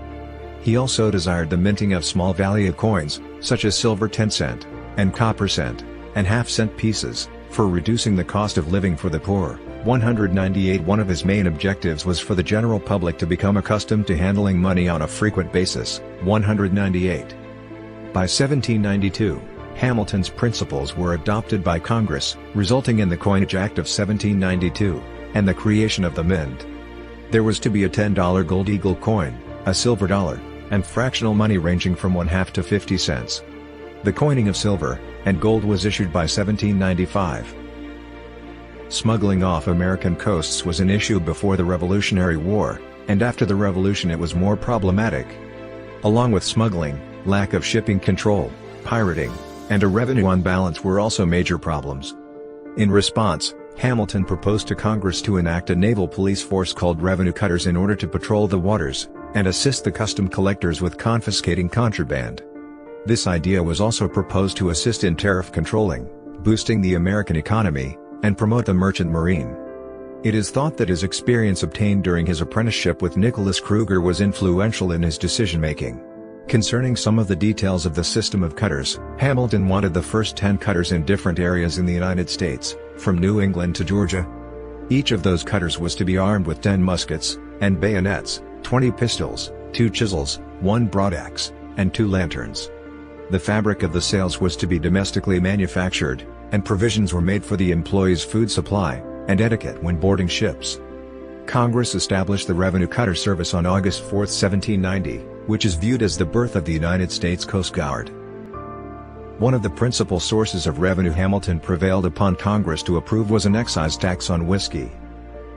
He also desired the minting of small value coins, such as silver 10-cent, and copper cent, and half-cent pieces, for reducing the cost of living for the poor. 198 One of his main objectives was for the general public to become accustomed to handling money on a frequent basis. 198. By 1792, Hamilton's principles were adopted by Congress, resulting in the Coinage Act of 1792, and the creation of the Mint. There was to be a $10 gold eagle coin, a silver dollar, and fractional money ranging from 1/2 to 50 cents. The coining of silver and gold was issued by 1795. Smuggling off American coasts was an issue before the Revolutionary War, and after the Revolution it was more problematic. Along with smuggling, lack of shipping control, pirating, and a revenue unbalance were also major problems. In response, Hamilton proposed to Congress to enact a naval police force called revenue cutters in order to patrol the waters, and assist the custom collectors with confiscating contraband. This idea was also proposed to assist in tariff controlling, boosting the American economy, and promote the merchant marine. It is thought that his experience obtained during his apprenticeship with Nicholas Kruger was influential in his decision-making. Concerning some of the details of the system of cutters, Hamilton wanted the first 10 cutters in different areas in the United States, from New England to Georgia. Each of those cutters was to be armed with 10 muskets, and bayonets, 20 pistols, 2 chisels, 1 broadaxe, and 2 lanterns. The fabric of the sails was to be domestically manufactured, and provisions were made for the employees' food supply, and etiquette when boarding ships. Congress established the Revenue Cutter Service on August 4, 1790, which is viewed as the birth of the United States Coast Guard. One of the principal sources of revenue Hamilton prevailed upon Congress to approve was an excise tax on whiskey.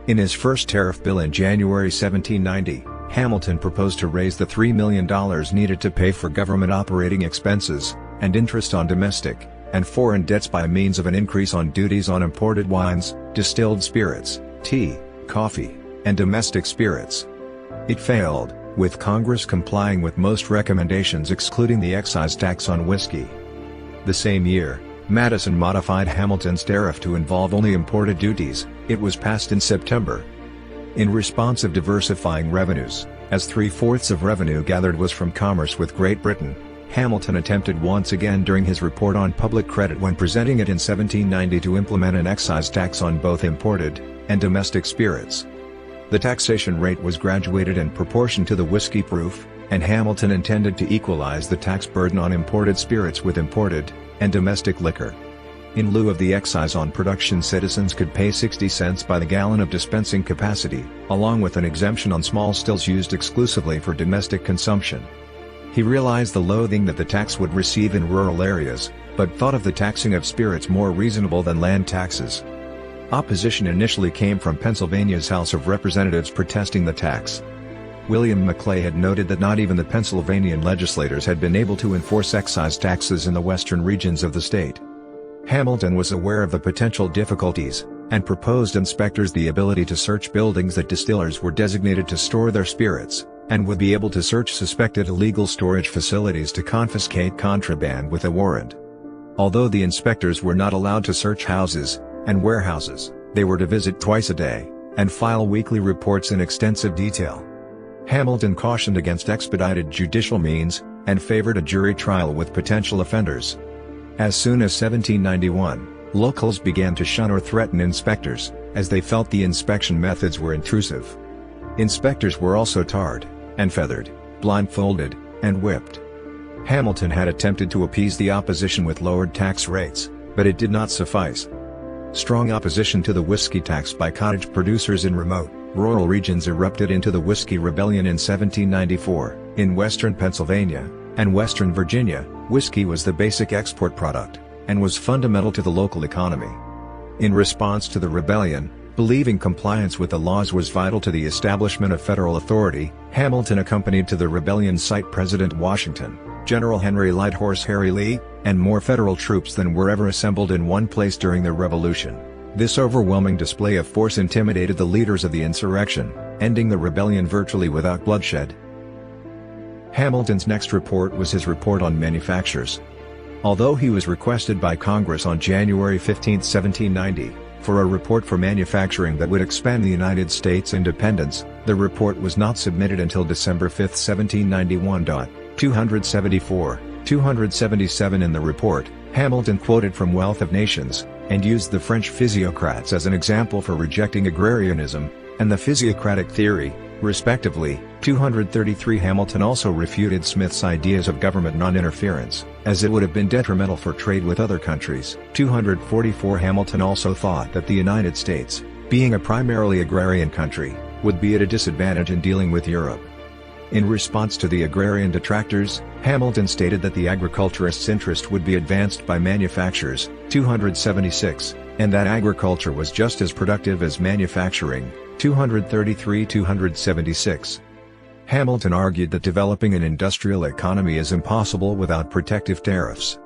In his first tariff bill in January 1790, Hamilton proposed to raise the $3 million needed to pay for government operating expenses, and interest on domestic and foreign debts by means of an increase on duties on imported wines, distilled spirits, tea, coffee, and domestic spirits. It failed, with Congress complying with most recommendations excluding the excise tax on whiskey. The same year, Madison modified Hamilton's tariff to involve only imported duties. It was passed in September. In response of diversifying revenues, as 3/4 of revenue gathered was from commerce with Great Britain, Hamilton attempted once again during his report on public credit when presenting it in 1790 to implement an excise tax on both imported and domestic spirits. The taxation rate was graduated in proportion to the whiskey proof, and Hamilton intended to equalize the tax burden on imported spirits with imported and domestic liquor. In lieu of the excise on production, citizens could pay 60 cents by the gallon of dispensing capacity, along with an exemption on small stills used exclusively for domestic consumption. He realized the loathing that the tax would receive in rural areas, but thought of the taxing of spirits more reasonable than land taxes. Opposition initially came from Pennsylvania's House of Representatives protesting the tax. William Maclay had noted that not even the Pennsylvanian legislators had been able to enforce excise taxes in the western regions of the state. Hamilton was aware of the potential difficulties, and proposed inspectors the ability to search buildings that distillers were designated to store their spirits, and would be able to search suspected illegal storage facilities to confiscate contraband with a warrant. Although the inspectors were not allowed to search houses and warehouses, they were to visit twice a day, and file weekly reports in extensive detail. Hamilton cautioned against expedited judicial means, and favored a jury trial with potential offenders. As soon as 1791, locals began to shun or threaten inspectors, as they felt the inspection methods were intrusive. Inspectors were also tarred, and feathered, blindfolded, and whipped. Hamilton had attempted to appease the opposition with lowered tax rates, but it did not suffice. Strong opposition to the whiskey tax by cottage producers in remote, rural regions erupted into the Whiskey Rebellion in 1794. In western Pennsylvania and western Virginia, whiskey was the basic export product, and was fundamental to the local economy. In response to the rebellion, believing compliance with the laws was vital to the establishment of federal authority, Hamilton accompanied to the rebellion site President Washington, General Henry Lighthorse Harry Lee, and more federal troops than were ever assembled in one place during the Revolution. This overwhelming display of force intimidated the leaders of the insurrection, ending the rebellion virtually without bloodshed. Hamilton's next report was his report on manufactures. Although he was requested by Congress on January 15, 1790, for a report for manufacturing that would expand the United States' independence, the report was not submitted until December 5, 1791. 274, 277 in the report, Hamilton quoted from Wealth of Nations, and used the French physiocrats as an example for rejecting agrarianism, and the physiocratic theory, respectively. 233 Hamilton also refuted Smith's ideas of government non-interference, as it would have been detrimental for trade with other countries. 244 Hamilton also thought that the United States, being a primarily agrarian country, would be at a disadvantage in dealing with Europe. In response to the agrarian detractors, Hamilton stated that the agriculturists' interest would be advanced by manufactures. 276, and that agriculture was just as productive as manufacturing. 233-276. Hamilton argued that developing an industrial economy is impossible without protective tariffs.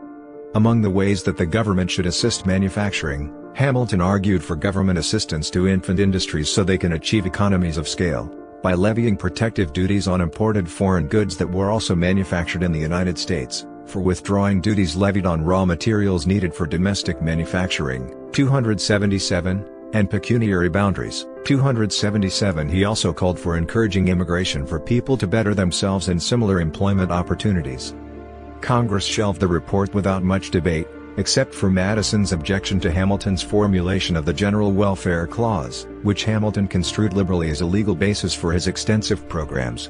Among the ways that the government should assist manufacturing, Hamilton argued for government assistance to infant industries so they can achieve economies of scale, by levying protective duties on imported foreign goods that were also manufactured in the United States, for withdrawing duties levied on raw materials needed for domestic manufacturing, 277, and pecuniary boundaries, 277. He also called for encouraging immigration for people to better themselves in similar employment opportunities. Congress shelved the report without much debate, except for Madison's objection to Hamilton's formulation of the General Welfare Clause, which Hamilton construed liberally as a legal basis for his extensive programs.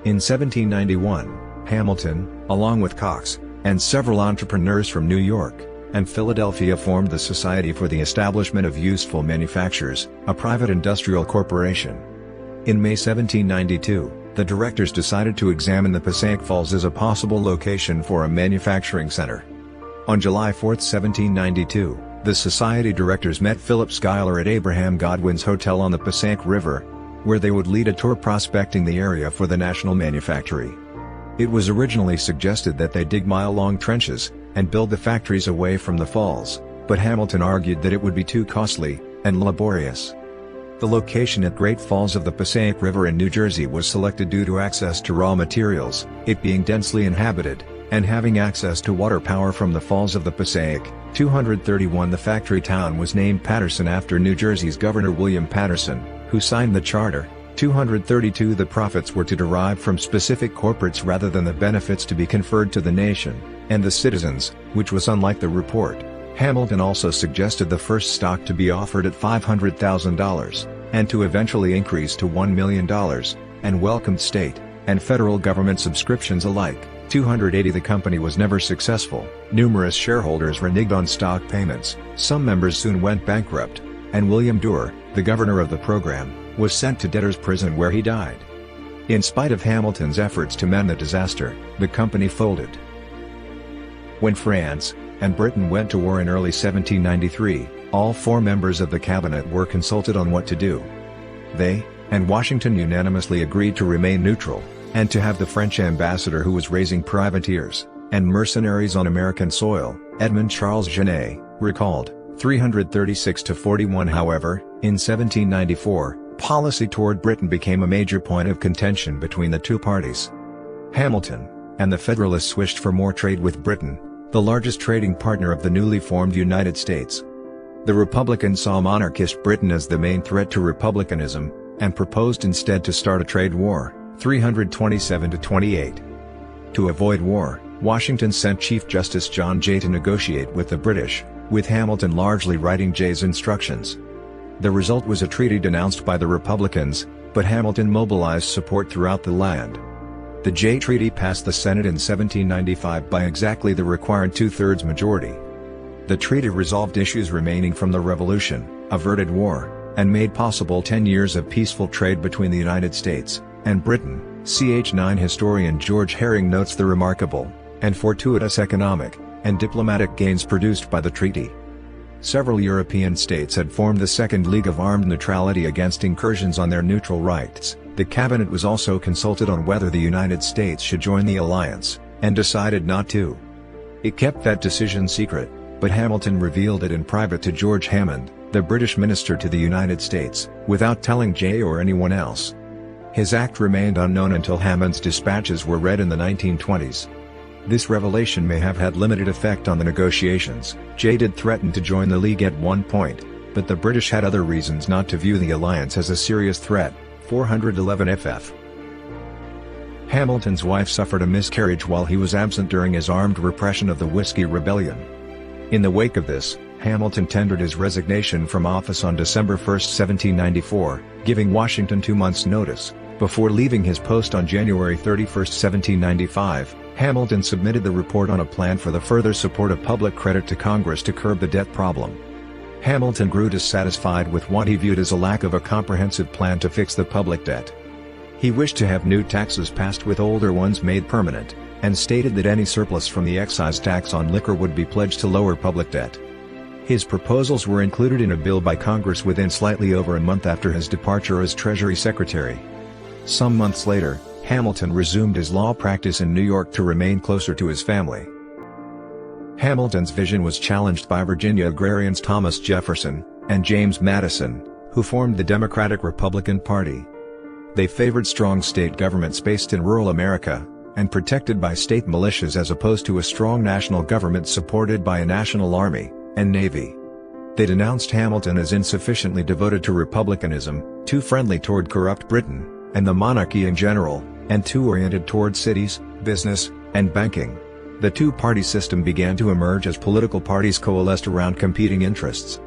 In 1791, Hamilton, along with Cox, and several entrepreneurs from New York and Philadelphia formed the Society for the Establishment of Useful Manufactures, a private industrial corporation. In May 1792, the directors decided to examine the Passaic Falls as a possible location for a manufacturing center. On July 4, 1792, the Society directors met Philip Schuyler at Abraham Godwin's Hotel on the Passaic River, where they would lead a tour prospecting the area for the national manufactory. It was originally suggested that they dig mile-long trenches, and build the factories away from the falls, but Hamilton argued that it would be too costly, and laborious. The location at Great Falls of the Passaic River in New Jersey was selected due to access to raw materials, it being densely inhabited, and having access to water power from the falls of the Passaic. 231. The factory town was named Paterson after New Jersey's Governor William Paterson, who signed the charter. 232. The profits were to derive from specific corporates rather than the benefits to be conferred to the nation and the citizens, which was unlike the report. Hamilton also suggested the first stock to be offered at $500,000, and to eventually increase to $1 million, and welcomed state and federal government subscriptions alike. 280. The company was never successful, numerous shareholders reneged on stock payments, some members soon went bankrupt, and William Duer, the governor of the program, was sent to debtor's prison where he died. In spite of Hamilton's efforts to mend the disaster, the company folded. When France and Britain went to war in early 1793, all four members of the cabinet were consulted on what to do. They and Washington unanimously agreed to remain neutral, and to have the French ambassador who was raising privateers and mercenaries on American soil, Edmond Charles Genet, recalled. 336-41. However, in 1794, policy toward Britain became a major point of contention between the two parties. Hamilton and the Federalists wished for more trade with Britain, the largest trading partner of the newly formed United States. The Republicans saw monarchist Britain as the main threat to republicanism, and proposed instead to start a trade war. 327-28. To avoid war, Washington sent Chief Justice John Jay to negotiate with the British, with Hamilton largely writing Jay's instructions. The result was a treaty denounced by the Republicans, but Hamilton mobilized support throughout the land. The Jay Treaty passed the Senate in 1795 by exactly the required two-thirds majority. The treaty resolved issues remaining from the Revolution, averted war, and made possible 10 years of peaceful trade between the United States and Britain. Ch9 historian George Herring notes the remarkable and fortuitous economic and diplomatic gains produced by the treaty. Several European states had formed the Second League of Armed Neutrality against incursions on their neutral rights. The cabinet was also consulted on whether the United States should join the alliance, and decided not to. It kept that decision secret, but Hamilton revealed it in private to George Hammond, the British minister to the United States, without telling Jay or anyone else. His act remained unknown until Hammond's dispatches were read in the 1920s. This revelation may have had limited effect on the negotiations. Jay did threaten to join the League at one point, but the British had other reasons not to view the alliance as a serious threat. 411 ff. Hamilton's wife suffered a miscarriage while he was absent during his armed repression of the Whiskey Rebellion. In the wake of this, Hamilton tendered his resignation from office on December 1, 1794, giving Washington 2 months' notice. Before leaving his post on January 31, 1795, Hamilton submitted the report on a plan for the further support of public credit to Congress to curb the debt problem. Hamilton grew dissatisfied with what he viewed as a lack of a comprehensive plan to fix the public debt. He wished to have new taxes passed with older ones made permanent, and stated that any surplus from the excise tax on liquor would be pledged to lower public debt. His proposals were included in a bill by Congress within slightly over a month after his departure as Treasury Secretary. Some months later, Hamilton resumed his law practice in New York to remain closer to his family. Hamilton's vision was challenged by Virginia agrarians Thomas Jefferson and James Madison, who formed the Democratic-Republican Party. They favored strong state governments based in rural America, and protected by state militias as opposed to a strong national government supported by a national army and navy. They denounced Hamilton as insufficiently devoted to republicanism, too friendly toward corrupt Britain and the monarchy in general, and too oriented toward cities, business, and banking. The two-party system began to emerge as political parties coalesced around competing interests.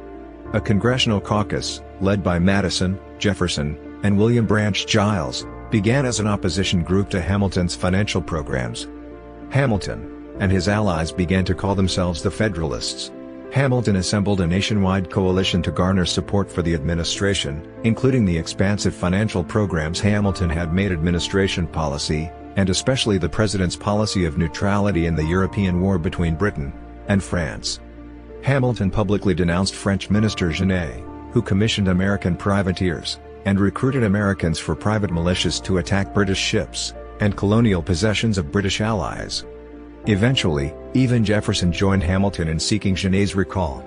A congressional caucus, led by Madison, Jefferson, and William Branch Giles, began as an opposition group to Hamilton's financial programs. Hamilton and his allies began to call themselves the Federalists. Hamilton assembled a nationwide coalition to garner support for the administration, including the expansive financial programs Hamilton had made administration policy, and especially the president's policy of neutrality in the European war between Britain and France. Hamilton publicly denounced French minister Genet, who commissioned American privateers and recruited Americans for private militias to attack British ships and colonial possessions of British allies. Eventually, even Jefferson joined Hamilton in seeking Genet's recall.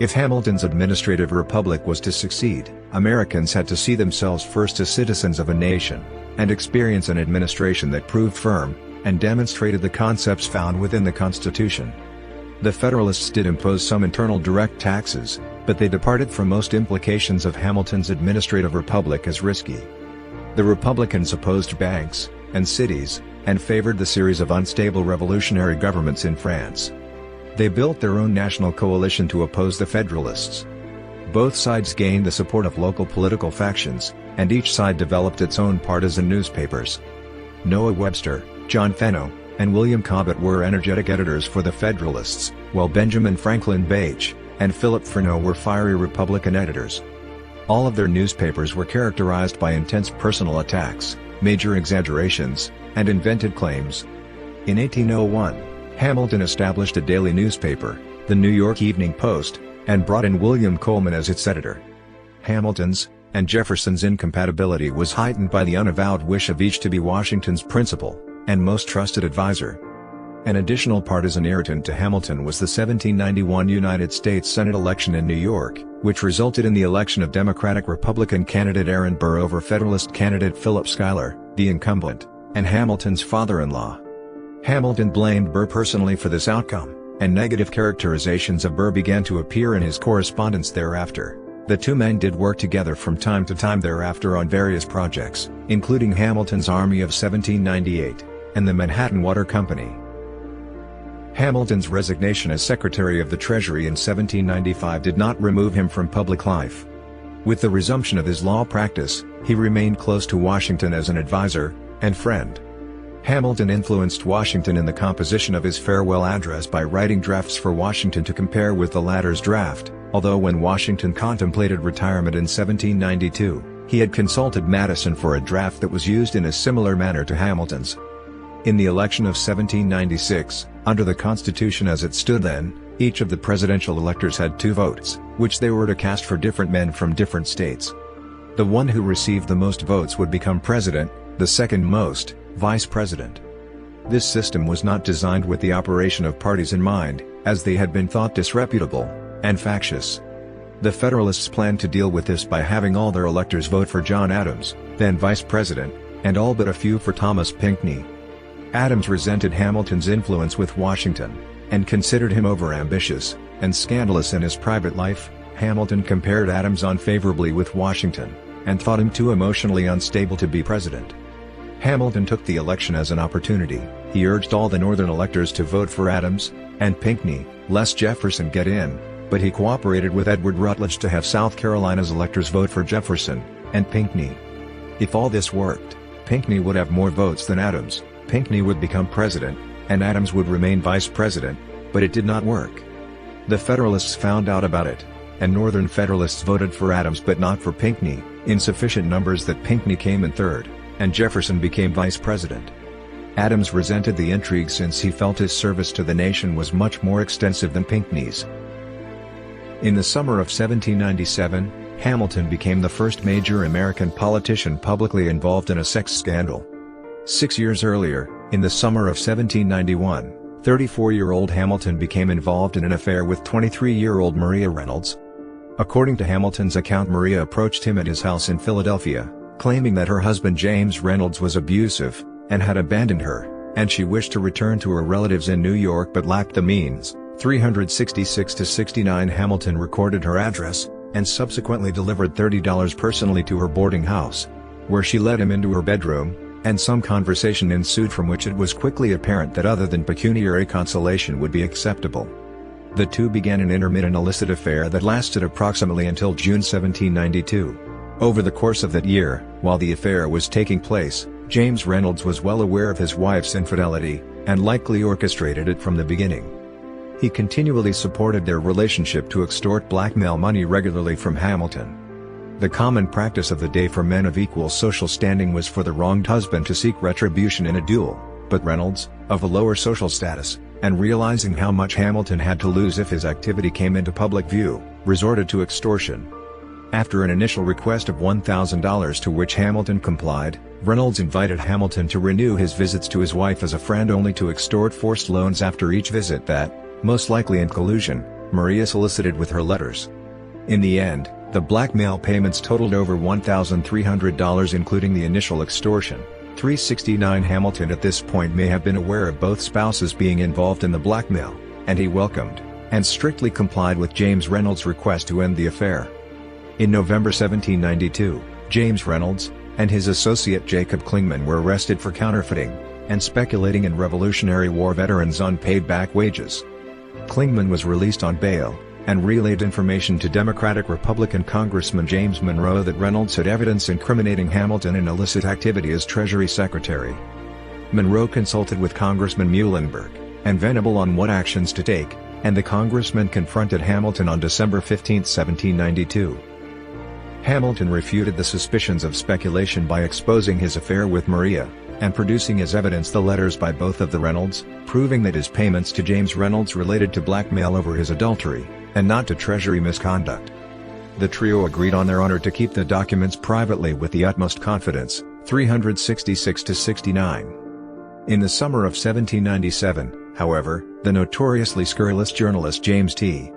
If Hamilton's administrative republic was to succeed, Americans had to see themselves first as citizens of a nation, and experience an administration that proved firm, and demonstrated the concepts found within the Constitution. The Federalists did impose some internal direct taxes, but they departed from most implications of Hamilton's administrative republic as risky. The Republicans opposed banks and cities, and favored the series of unstable revolutionary governments in France. They built their own national coalition to oppose the Federalists. Both sides gained the support of local political factions, and each side developed its own partisan newspapers. Noah Webster, John Fenno, and William Cobbett were energetic editors for the Federalists, while Benjamin Franklin Bache and Philip Freneau were fiery Republican editors. All of their newspapers were characterized by intense personal attacks, major exaggerations, and invented claims. In 1801, Hamilton established a daily newspaper, the New York Evening Post, and brought in William Coleman as its editor. Hamilton's and Jefferson's incompatibility was heightened by the unavowed wish of each to be Washington's principal and most trusted advisor. An additional partisan irritant to Hamilton was the 1791 United States Senate election in New York, which resulted in the election of Democratic-Republican candidate Aaron Burr over Federalist candidate Philip Schuyler, the incumbent, and Hamilton's father-in-law. Hamilton blamed Burr personally for this outcome, and negative characterizations of Burr began to appear in his correspondence thereafter. The two men did work together from time to time thereafter on various projects, including Hamilton's Army of 1798, and the Manhattan Water Company. Hamilton's resignation as Secretary of the Treasury in 1795 did not remove him from public life. With the resumption of his law practice, he remained close to Washington as an advisor and friend. Hamilton influenced Washington in the composition of his farewell address by writing drafts for Washington to compare with the latter's draft, although when Washington contemplated retirement in 1792, he had consulted Madison for a draft that was used in a similar manner to Hamilton's. In the election of 1796, under the Constitution as it stood then, each of the presidential electors had 2 votes, which they were to cast for different men from different states. The one who received the most votes would become president, the second most, vice president. This system was not designed with the operation of parties in mind, as they had been thought disreputable and factious. The Federalists planned to deal with this by having all their electors vote for John Adams, then vice president, and all but a few for Thomas Pinckney. Adams resented Hamilton's influence with Washington, and considered him overambitious and scandalous in his private life. Hamilton compared Adams unfavorably with Washington, and thought him too emotionally unstable to be president. Hamilton took the election as an opportunity. He urged all the Northern electors to vote for Adams and Pinckney, lest Jefferson get in, but he cooperated with Edward Rutledge to have South Carolina's electors vote for Jefferson and Pinckney. If all this worked, Pinckney would have more votes than Adams, Pinckney would become president, and Adams would remain vice president, but it did not work. The Federalists found out about it, and Northern Federalists voted for Adams but not for Pinckney, in sufficient numbers that Pinckney came in third, and Jefferson became vice president. Adams resented the intrigue since he felt his service to the nation was much more extensive than Pinckney's. In the summer of 1797, Hamilton became the first major American politician publicly involved in a sex scandal. 6 years earlier, in the summer of 1791, 34-year-old Hamilton became involved in an affair with 23-year-old Maria Reynolds. According to Hamilton's account, Maria approached him at his house in Philadelphia, claiming that her husband James Reynolds was abusive, and had abandoned her, and she wished to return to her relatives in New York but lacked the means. 366-69 Hamilton recorded her address, and subsequently delivered $30 personally to her boarding house, where she led him into her bedroom, and some conversation ensued from which it was quickly apparent that other than pecuniary consolation would be acceptable. The two began an intermittent illicit affair that lasted approximately until June 1792. Over the course of that year, while the affair was taking place, James Reynolds was well aware of his wife's infidelity, and likely orchestrated it from the beginning. He continually supported their relationship to extort blackmail money regularly from Hamilton. The common practice of the day for men of equal social standing was for the wronged husband to seek retribution in a duel, but Reynolds, of a lower social status, and realizing how much Hamilton had to lose if his activity came into public view, resorted to extortion. After an initial request of $1,000 to which Hamilton complied, Reynolds invited Hamilton to renew his visits to his wife as a friend, only to extort forced loans after each visit that, most likely in collusion, Maria solicited with her letters. In the end, the blackmail payments totaled over $1,300 including the initial extortion. 369 Hamilton at this point may have been aware of both spouses being involved in the blackmail, and he welcomed, and strictly complied with James Reynolds' request to end the affair. In November 1792, James Reynolds, and his associate Jacob Clingman were arrested for counterfeiting, and speculating in Revolutionary War veterans' unpaid back wages. Clingman was released on bail, and relayed information to Democratic-Republican Congressman James Monroe that Reynolds had evidence incriminating Hamilton in illicit activity as Treasury Secretary. Monroe consulted with Congressman Muhlenberg and Venable on what actions to take, and the congressman confronted Hamilton on December 15, 1792. Hamilton refuted the suspicions of speculation by exposing his affair with Maria, and producing as evidence the letters by both of the Reynolds, proving that his payments to James Reynolds related to blackmail over his adultery, and not to Treasury misconduct. The trio agreed on their honor to keep the documents privately with the utmost confidence. 366-69. In the summer of 1797, however, the notoriously scurrilous journalist James T.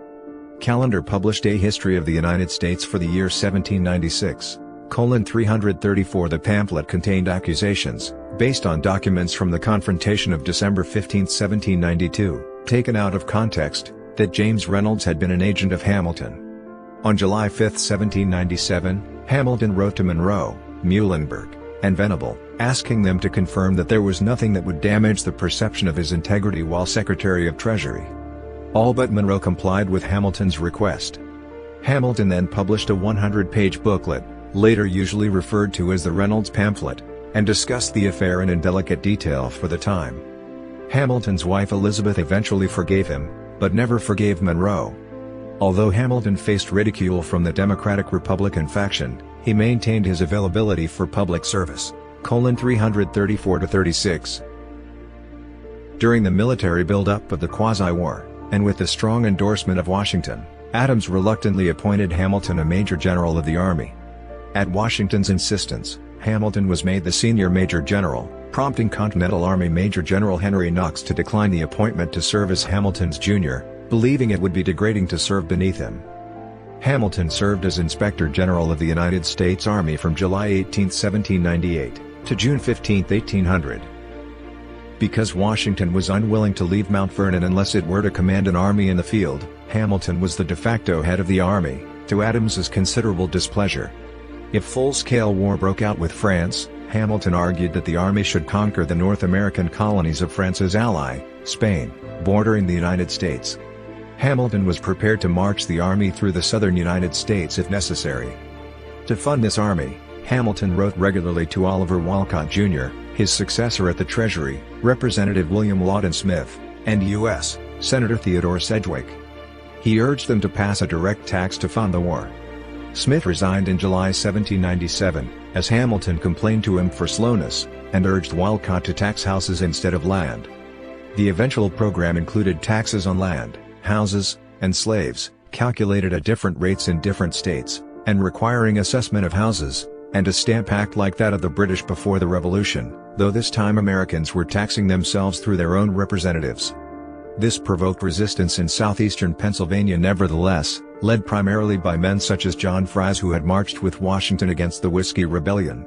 Callender published A History of the United States for the year 1796, 334. The pamphlet contained accusations, based on documents from the confrontation of December 15, 1792, taken out of context, that James Reynolds had been an agent of Hamilton. On July 5, 1797, Hamilton wrote to Monroe, Muhlenberg, and Venable, asking them to confirm that there was nothing that would damage the perception of his integrity while Secretary of Treasury. All but Monroe complied with Hamilton's request. Hamilton then published a 100-page booklet, later usually referred to as the Reynolds pamphlet, and discussed the affair in indelicate detail for the time. Hamilton's wife Elizabeth eventually forgave him, but never forgave Monroe. Although Hamilton faced ridicule from the Democratic-Republican faction, he maintained his availability for public service. 334-36. During the military build-up of the Quasi-War, and with the strong endorsement of Washington, Adams reluctantly appointed Hamilton a Major General of the Army. At Washington's insistence, Hamilton was made the senior Major General, prompting Continental Army Major General Henry Knox to decline the appointment to serve as Hamilton's junior, believing it would be degrading to serve beneath him. Hamilton served as Inspector General of the United States Army from July 18, 1798, to June 15, 1800. Because Washington was unwilling to leave Mount Vernon unless it were to command an army in the field, Hamilton was the de facto head of the army, to Adams's considerable displeasure. If full-scale war broke out with France, Hamilton argued that the army should conquer the North American colonies of France's ally, Spain, bordering the United States. Hamilton was prepared to march the army through the southern United States if necessary. To fund this army, Hamilton wrote regularly to Oliver Wolcott Jr., his successor at the Treasury, Representative William Lawton Smith, and U.S. Senator Theodore Sedgwick. He urged them to pass a direct tax to fund the war. Smith resigned in July 1797, as Hamilton complained to him for slowness, and urged Wolcott to tax houses instead of land. The eventual program included taxes on land, houses, and slaves, calculated at different rates in different states, and requiring assessment of houses, and a stamp act like that of the British before the Revolution, though this time Americans were taxing themselves through their own representatives. This provoked resistance in southeastern Pennsylvania nevertheless, led primarily by men such as John Fries who had marched with Washington against the Whiskey Rebellion.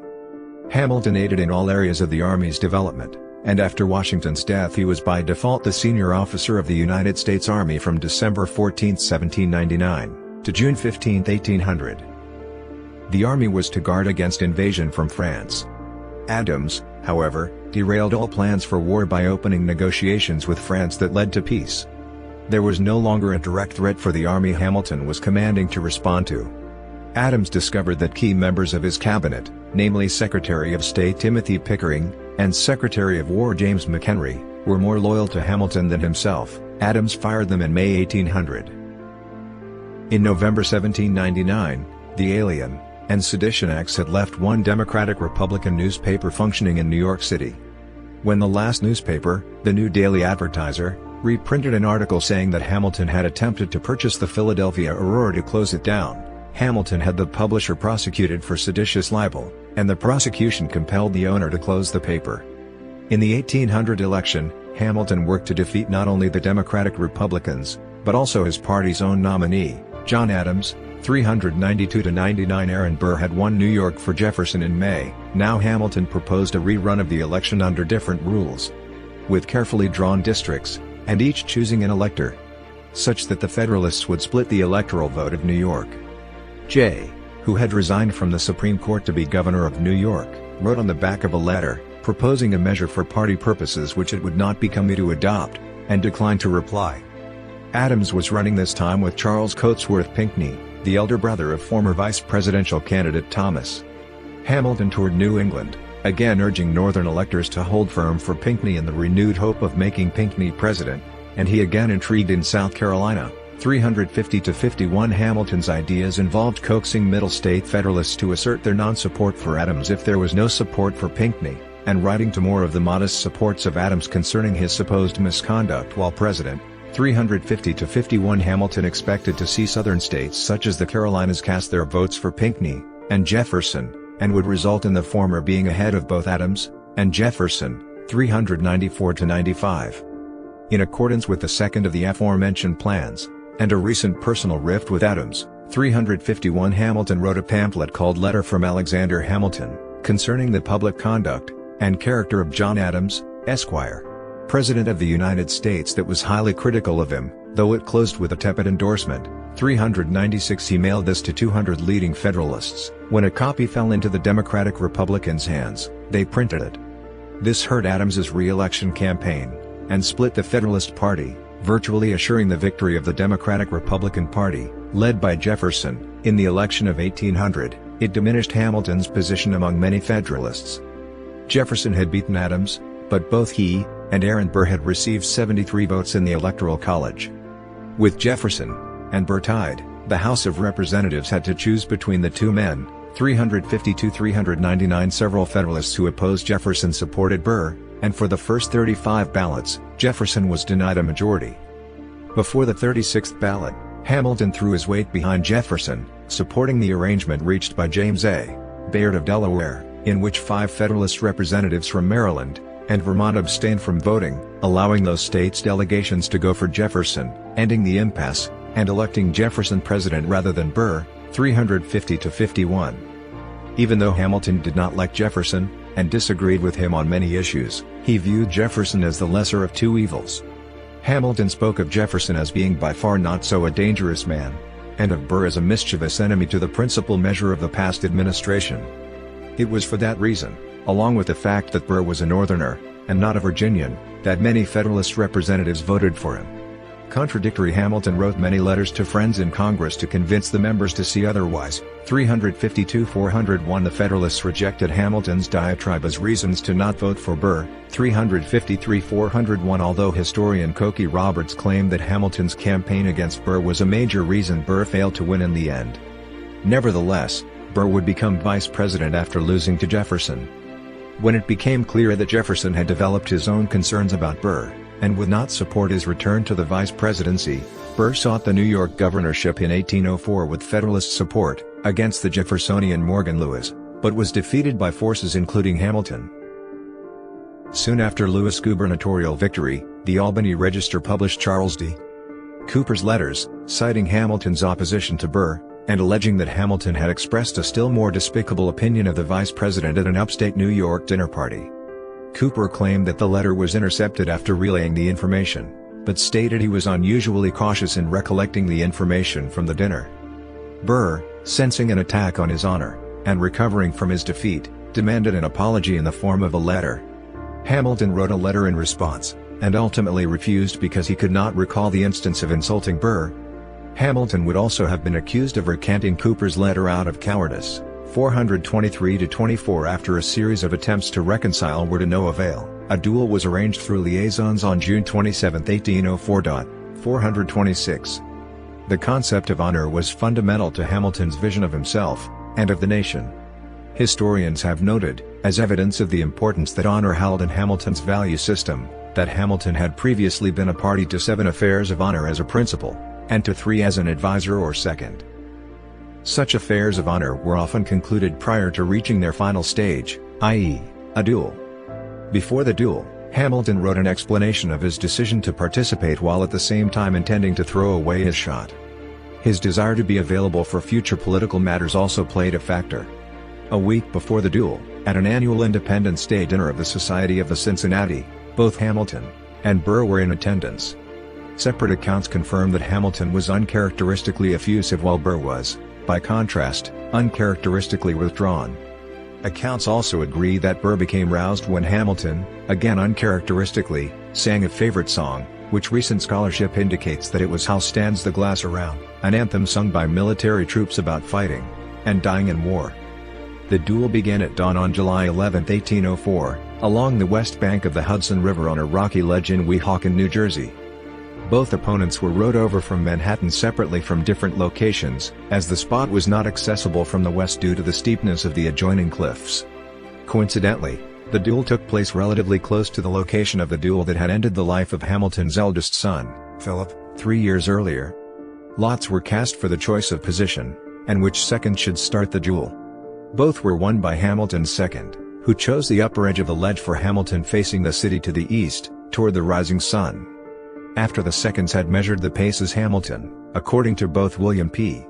Hamilton aided in all areas of the Army's development, and after Washington's death he was by default the senior officer of the United States Army from December 14, 1799, to June 15, 1800. The Army was to guard against invasion from France. Adams, however, derailed all plans for war by opening negotiations with France that led to peace. There was no longer a direct threat for the army Hamilton was commanding to respond to. Adams discovered that key members of his cabinet, namely Secretary of State Timothy Pickering, and Secretary of War James McHenry, were more loyal to Hamilton than himself. Adams fired them in May 1800. In November 1799, the Alien and Sedition Acts had left one Democratic-Republican newspaper functioning in New York City. When the last newspaper, the New Daily Advertiser, reprinted an article saying that Hamilton had attempted to purchase the Philadelphia Aurora to close it down, Hamilton had the publisher prosecuted for seditious libel, and the prosecution compelled the owner to close the paper. In the 1800 election, Hamilton worked to defeat not only the Democratic Republicans, but also his party's own nominee, John Adams. 392-99. Aaron Burr had won New York for Jefferson in May. Now Hamilton proposed a rerun of the election under different rules, with carefully drawn districts, and each choosing an elector, such that the Federalists would split the electoral vote of New York. Jay, who had resigned from the Supreme Court to be governor of New York, wrote on the back of a letter, proposing a measure for party purposes which it would not become me to adopt, and declined to reply. Adams was running this time with Charles Cotesworth Pinckney, the elder brother of former vice presidential candidate Thomas. Hamilton toured New England, again urging Northern electors to hold firm for Pinckney in the renewed hope of making Pinckney president, and he again intrigued in South Carolina. 350-51. Hamilton's ideas involved coaxing Middle State Federalists to assert their non-support for Adams if there was no support for Pinckney, and writing to more of the modest supports of Adams concerning his supposed misconduct while president. 350-51. Hamilton expected to see Southern states such as the Carolinas cast their votes for Pinckney and Jefferson, and would result in the former being ahead of both Adams and Jefferson. 394-95. In accordance with the second of the aforementioned plans, and a recent personal rift with Adams, 351. Hamilton wrote a pamphlet called Letter from Alexander Hamilton, concerning the public conduct and character of John Adams, Esquire, President of the United States, that was highly critical of him, though it closed with a tepid endorsement. 396. He mailed this to 200 leading Federalists. When a copy fell into the Democratic Republicans' hands, they printed it. This hurt Adams's re-election campaign, and split the Federalist Party, virtually assuring the victory of the Democratic-Republican Party, led by Jefferson. In the election of 1800, it diminished Hamilton's position among many Federalists. Jefferson had beaten Adams, but both he and Aaron Burr had received 73 votes in the Electoral College. With Jefferson and Burr tied, the House of Representatives had to choose between the two men. 352-399. Several Federalists who opposed Jefferson supported Burr, and for the first 35 ballots, Jefferson was denied a majority. Before the 36th ballot, Hamilton threw his weight behind Jefferson, supporting the arrangement reached by James A. Bayard of Delaware, in which 5 Federalist representatives from Maryland and Vermont abstained from voting, allowing those states' delegations to go for Jefferson, ending the impasse, and electing Jefferson president rather than Burr. 350-51. Even though Hamilton did not like Jefferson, and disagreed with him on many issues, he viewed Jefferson as the lesser of two evils. Hamilton spoke of Jefferson as being by far not so a dangerous man, and of Burr as a mischievous enemy to the principal measure of the past administration. It was for that reason, along with the fact that Burr was a Northerner, and not a Virginian, that many Federalist representatives voted for him. Contradictory. Hamilton wrote many letters to friends in Congress to convince the members to see otherwise. 352-401. The Federalists rejected Hamilton's diatribe as reasons to not vote for Burr. 353-401. Although historian Cokie Roberts claimed that Hamilton's campaign against Burr was a major reason Burr failed to win in the end. Nevertheless, Burr would become vice president after losing to Jefferson. When it became clear that Jefferson had developed his own concerns about Burr, and would not support his return to the vice presidency, Burr sought the New York governorship in 1804 with Federalist support, against the Jeffersonian Morgan Lewis, but was defeated by forces including Hamilton. Soon after Lewis' gubernatorial victory, the Albany Register published Charles D. Cooper's letters, citing Hamilton's opposition to Burr, and alleging that Hamilton had expressed a still more despicable opinion of the vice president at an upstate New York dinner party. Cooper claimed that the letter was intercepted after relaying the information, but stated he was unusually cautious in recollecting the information from the dinner. Burr, sensing an attack on his honor, and recovering from his defeat, demanded an apology in the form of a letter. Hamilton wrote a letter in response, and ultimately refused because he could not recall the instance of insulting Burr. Hamilton would also have been accused of recanting Cooper's letter out of cowardice. 423-24 After a series of attempts to reconcile were to no avail, a duel was arranged through liaisons on June 27, 1804. 426. The concept of honor was fundamental to Hamilton's vision of himself, and of the nation. Historians have noted, as evidence of the importance that honor held in Hamilton's value system, that Hamilton had previously been a party to 7 affairs of honor as a principal, and to 3 as an advisor or second. Such affairs of honor were often concluded prior to reaching their final stage, i.e., a duel. Before the duel, Hamilton wrote an explanation of his decision to participate while at the same time intending to throw away his shot. His desire to be available for future political matters also played a factor. A week before the duel, at an annual Independence Day dinner of the Society of the Cincinnati, both Hamilton and Burr were in attendance. Separate accounts confirm that Hamilton was uncharacteristically effusive while Burr was, by contrast, uncharacteristically withdrawn. Accounts also agree that Burr became roused when Hamilton, again uncharacteristically, sang a favorite song, which recent scholarship indicates that it was "How Stands the Glass Around," an anthem sung by military troops about fighting and dying in war. The duel began at dawn on July 11, 1804, along the west bank of the Hudson River on a rocky ledge in Weehawken, New Jersey. Both opponents were rowed over from Manhattan separately from different locations, as the spot was not accessible from the west due to the steepness of the adjoining cliffs. Coincidentally, the duel took place relatively close to the location of the duel that had ended the life of Hamilton's eldest son, Philip, 3 years earlier. Lots were cast for the choice of position, and which second should start the duel. Both were won by Hamilton's second, who chose the upper edge of the ledge for Hamilton facing the city to the east, toward the rising sun. After the seconds had measured the paces, Hamilton, according to both William P.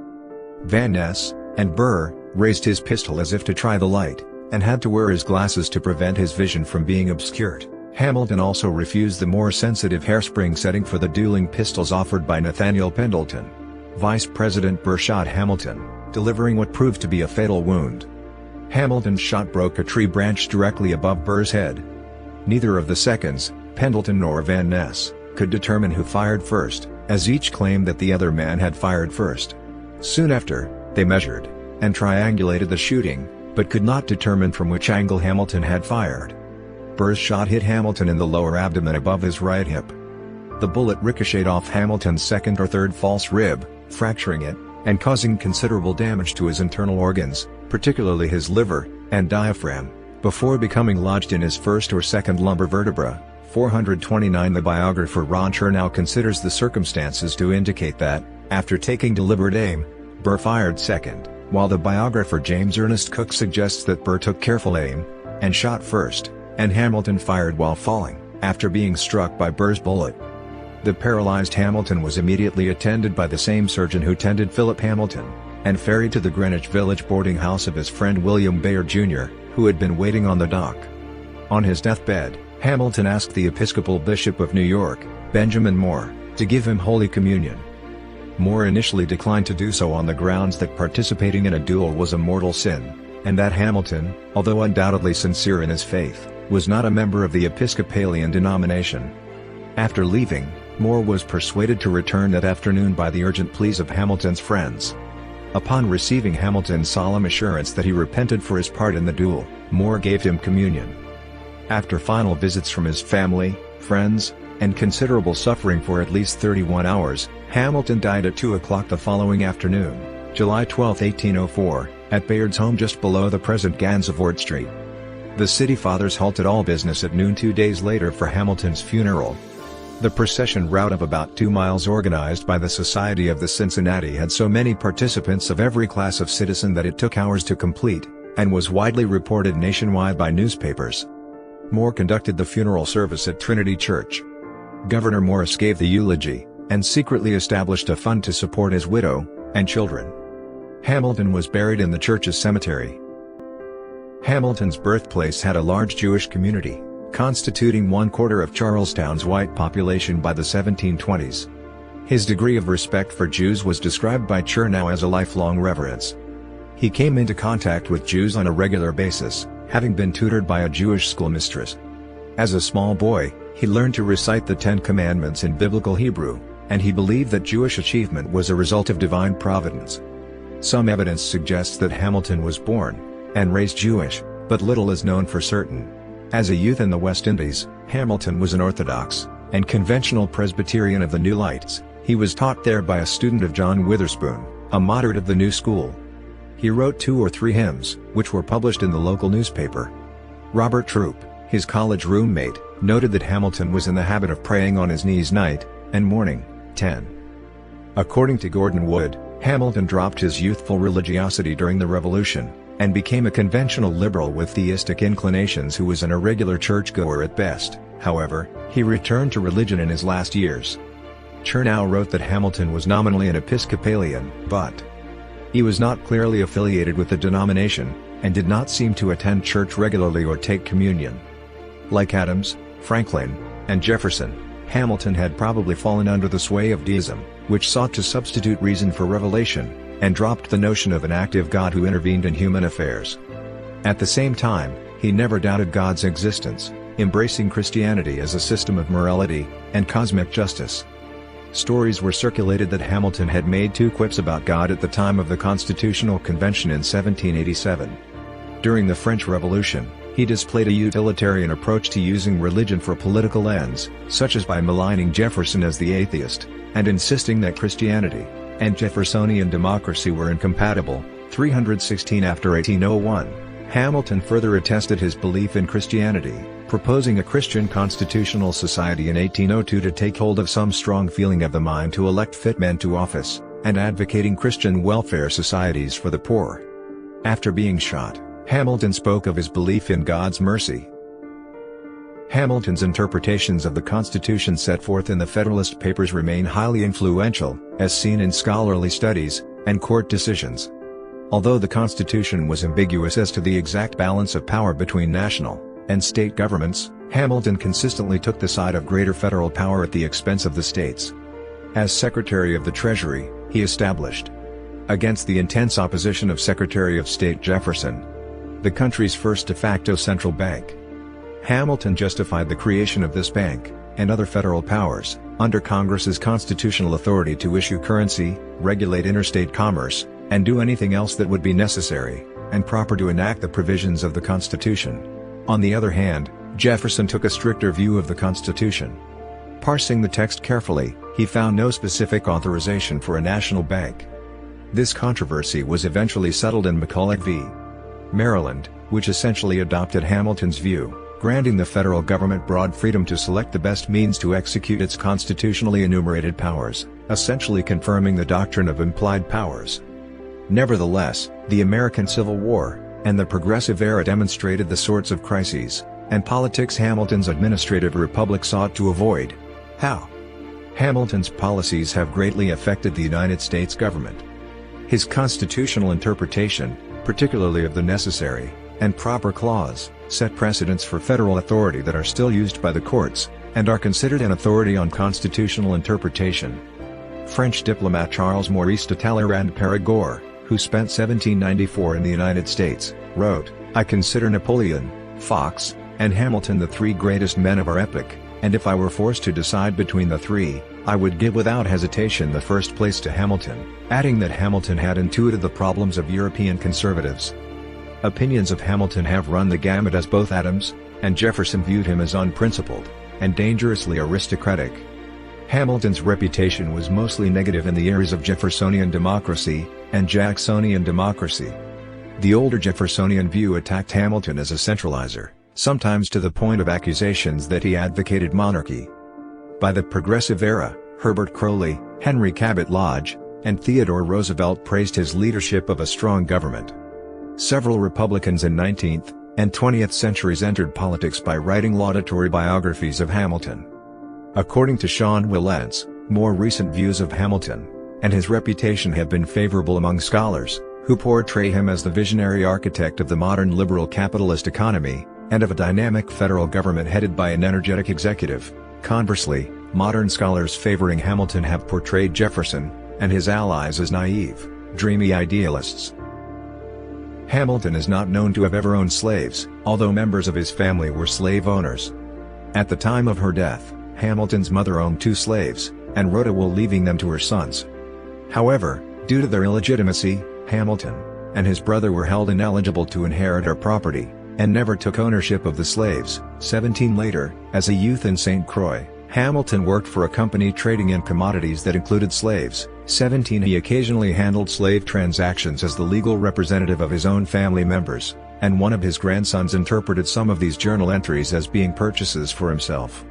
Van Ness and Burr, raised his pistol as if to try the light, and had to wear his glasses to prevent his vision from being obscured. Hamilton also refused the more sensitive hairspring setting for the dueling pistols offered by Nathaniel Pendleton. Vice President Burr shot Hamilton, delivering what proved to be a fatal wound. Hamilton's shot broke a tree branch directly above Burr's head. Neither of the seconds, Pendleton nor Van Ness, could determine who fired first, as each claimed that the other man had fired first. Soon after, they measured and triangulated the shooting, but could not determine from which angle Hamilton had fired. Burr's shot hit Hamilton in the lower abdomen above his right hip. The bullet ricocheted off Hamilton's second or third false rib, fracturing it, and causing considerable damage to his internal organs, particularly his liver and diaphragm, before becoming lodged in his first or second lumbar vertebra. 429 The biographer Ron Chernow considers the circumstances to indicate that, after taking deliberate aim, Burr fired second, while the biographer James Ernest Cook suggests that Burr took careful aim and shot first, and Hamilton fired while falling, after being struck by Burr's bullet. The paralyzed Hamilton was immediately attended by the same surgeon who tended Philip Hamilton, and ferried to the Greenwich Village boarding house of his friend William Bayard Jr., who had been waiting on the dock. On his deathbed, Hamilton asked the Episcopal Bishop of New York, Benjamin Moore, to give him Holy Communion. Moore initially declined to do so on the grounds that participating in a duel was a mortal sin, and that Hamilton, although undoubtedly sincere in his faith, was not a member of the Episcopalian denomination. After leaving, Moore was persuaded to return that afternoon by the urgent pleas of Hamilton's friends. Upon receiving Hamilton's solemn assurance that he repented for his part in the duel, Moore gave him communion. After final visits from his family, friends, and considerable suffering for at least 31 hours, Hamilton died at 2 o'clock the following afternoon, July 12, 1804, at Bayard's home just below the present Gansevoort Street. The city fathers halted all business at noon 2 days later for Hamilton's funeral. The procession route of about 2 miles organized by the Society of the Cincinnati had so many participants of every class of citizen that it took hours to complete, and was widely reported nationwide by newspapers. Moore conducted the funeral service at Trinity Church. Governor Morris gave the eulogy, and secretly established a fund to support his widow and children. Hamilton was buried in the church's cemetery. Hamilton's birthplace had a large Jewish community, constituting 1/4 of Charlestown's white population by the 1720s. His degree of respect for Jews was described by Chernow as a lifelong reverence. He came into contact with Jews on a regular basis, having been tutored by a Jewish schoolmistress. As a small boy, he learned to recite the Ten Commandments in Biblical Hebrew, and he believed that Jewish achievement was a result of divine providence. Some evidence suggests that Hamilton was born and raised Jewish, but little is known for certain. As a youth in the West Indies, Hamilton was an Orthodox and conventional Presbyterian of the New Lights. He was taught there by a student of John Witherspoon, a moderate of the New School. He wrote 2 or 3 hymns, which were published in the local newspaper. Robert Troup, his college roommate, noted that Hamilton was in the habit of praying on his knees night and morning. 10. According to Gordon Wood, Hamilton dropped his youthful religiosity during the Revolution, and became a conventional liberal with theistic inclinations who was an irregular churchgoer at best. However, he returned to religion in his last years. Chernow wrote that Hamilton was nominally an Episcopalian, but he was not clearly affiliated with the denomination, and did not seem to attend church regularly or take communion. Like Adams, Franklin, and Jefferson, Hamilton had probably fallen under the sway of deism, which sought to substitute reason for revelation, and dropped the notion of an active God who intervened in human affairs. At the same time, he never doubted God's existence, embracing Christianity as a system of morality and cosmic justice. Stories were circulated that Hamilton had made 2 quips about God at the time of the Constitutional Convention in 1787. During the French Revolution, he displayed a utilitarian approach to using religion for political ends, such as by maligning Jefferson as the atheist, and insisting that Christianity and Jeffersonian democracy were incompatible. 316 After 1801, Hamilton further attested his belief in Christianity, proposing a Christian constitutional society in 1802 to take hold of some strong feeling of the mind to elect fit men to office, and advocating Christian welfare societies for the poor. After being shot, Hamilton spoke of his belief in God's mercy. Hamilton's interpretations of the Constitution set forth in the Federalist Papers remain highly influential, as seen in scholarly studies and court decisions. Although the Constitution was ambiguous as to the exact balance of power between national and state governments, Hamilton consistently took the side of greater federal power at the expense of the states. As Secretary of the Treasury, he established, against the intense opposition of Secretary of State Jefferson, the country's first de facto central bank. Hamilton justified the creation of this bank, and other federal powers, under Congress's constitutional authority to issue currency, regulate interstate commerce, and do anything else that would be necessary and proper to enact the provisions of the Constitution. On the other hand, Jefferson took a stricter view of the Constitution. Parsing the text carefully, he found no specific authorization for a national bank. This controversy was eventually settled in McCulloch v. Maryland, which essentially adopted Hamilton's view, granting the federal government broad freedom to select the best means to execute its constitutionally enumerated powers, essentially confirming the doctrine of implied powers. Nevertheless, the American Civil War and the Progressive Era demonstrated the sorts of crises and politics Hamilton's administrative republic sought to avoid. How? Hamilton's policies have greatly affected the United States government. His constitutional interpretation, particularly of the necessary and proper clause, set precedents for federal authority that are still used by the courts, and are considered an authority on constitutional interpretation. French diplomat Charles Maurice de Talleyrand-Périgord, who spent 1794 in the United States, wrote, "I consider Napoleon, Fox, and Hamilton the 3 greatest men of our epoch, and if I were forced to decide between the 3, I would give without hesitation the first place to Hamilton," adding that Hamilton had intuited the problems of European conservatives. Opinions of Hamilton have run the gamut, as both Adams and Jefferson viewed him as unprincipled and dangerously aristocratic. Hamilton's reputation was mostly negative in the eras of Jeffersonian democracy and Jacksonian democracy. The older Jeffersonian view attacked Hamilton as a centralizer, sometimes to the point of accusations that he advocated monarchy. By the Progressive Era, Herbert Croly, Henry Cabot Lodge, and Theodore Roosevelt praised his leadership of a strong government. Several Republicans in 19th and 20th centuries entered politics by writing laudatory biographies of Hamilton. According to Sean Wilentz, more recent views of Hamilton and his reputation have been favorable among scholars, who portray him as the visionary architect of the modern liberal capitalist economy, and of a dynamic federal government headed by an energetic executive. Conversely, modern scholars favoring Hamilton have portrayed Jefferson and his allies as naive, dreamy idealists. Hamilton is not known to have ever owned slaves, although members of his family were slave owners. At the time of her death, Hamilton's mother owned 2 slaves, and wrote a will leaving them to her sons. However, due to their illegitimacy, Hamilton and his brother were held ineligible to inherit her property, and never took ownership of the slaves. 17 later, as a youth in St. Croix, Hamilton worked for a company trading in commodities that included slaves. 17 He occasionally handled slave transactions as the legal representative of his own family members, and one of his grandsons interpreted some of these journal entries as being purchases for himself.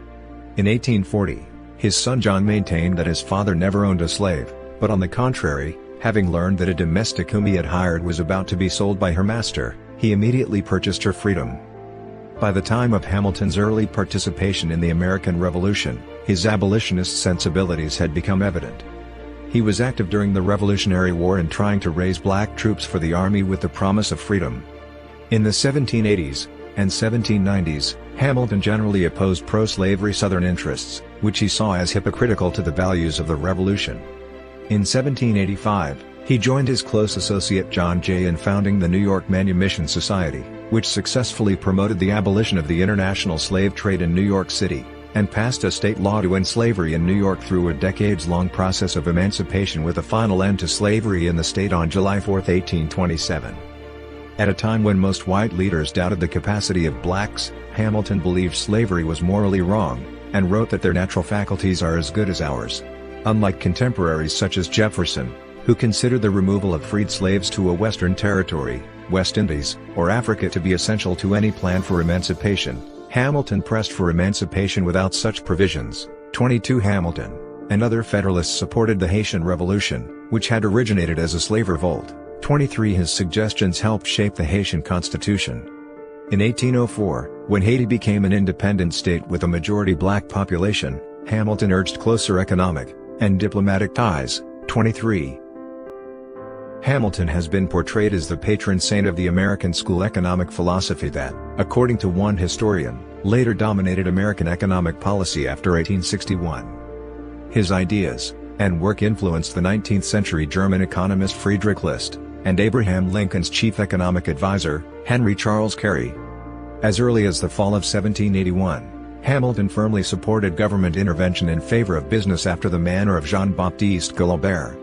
In 1840, his son John maintained that his father never owned a slave, but on the contrary, having learned that a domestic whom he had hired was about to be sold by her master, he immediately purchased her freedom. By the time of Hamilton's early participation in the American Revolution, his abolitionist sensibilities had become evident. He was active during the Revolutionary War in trying to raise black troops for the army with the promise of freedom. In the 1780s and 1790s, Hamilton generally opposed pro-slavery Southern interests, which he saw as hypocritical to the values of the Revolution. In 1785, he joined his close associate John Jay in founding the New York Manumission Society, which successfully promoted the abolition of the international slave trade in New York City, and passed a state law to end slavery in New York through a decades-long process of emancipation with a final end to slavery in the state on July 4, 1827. At a time when most white leaders doubted the capacity of blacks, Hamilton believed slavery was morally wrong, and wrote that their natural faculties are as good as ours. Unlike contemporaries such as Jefferson, who considered the removal of freed slaves to a Western territory, West Indies, or Africa to be essential to any plan for emancipation, Hamilton pressed for emancipation without such provisions. 22 Hamilton and other Federalists supported the Haitian Revolution, which had originated as a slave revolt. 23 His suggestions helped shape the Haitian Constitution. In 1804, when Haiti became an independent state with a majority black population, Hamilton urged closer economic and diplomatic ties. 23 Hamilton has been portrayed as the patron saint of the American school economic philosophy that, according to one historian, later dominated American economic policy after 1861. His ideas and work influenced the 19th-century German economist Friedrich List, and Abraham Lincoln's chief economic advisor, Henry Charles Carey. As early as the fall of 1781, Hamilton firmly supported government intervention in favor of business after the manner of Jean-Baptiste Galabert.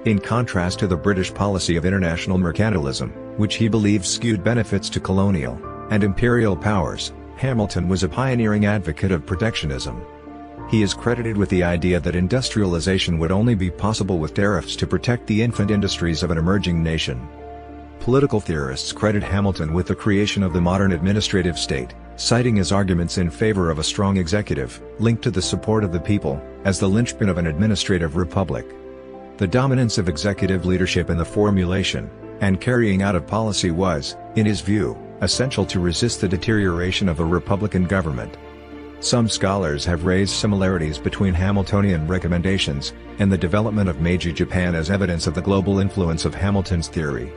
In contrast to the British policy of international mercantilism, which he believed skewed benefits to colonial and imperial powers, Hamilton was a pioneering advocate of protectionism. He is credited with the idea that industrialization would only be possible with tariffs to protect the infant industries of an emerging nation. Political theorists credit Hamilton with the creation of the modern administrative state, citing his arguments in favor of a strong executive, linked to the support of the people, as the linchpin of an administrative republic. The dominance of executive leadership in the formulation and carrying out of policy was, in his view, essential to resist the deterioration of a republican government. Some scholars have raised similarities between Hamiltonian recommendations and the development of Meiji Japan as evidence of the global influence of Hamilton's theory.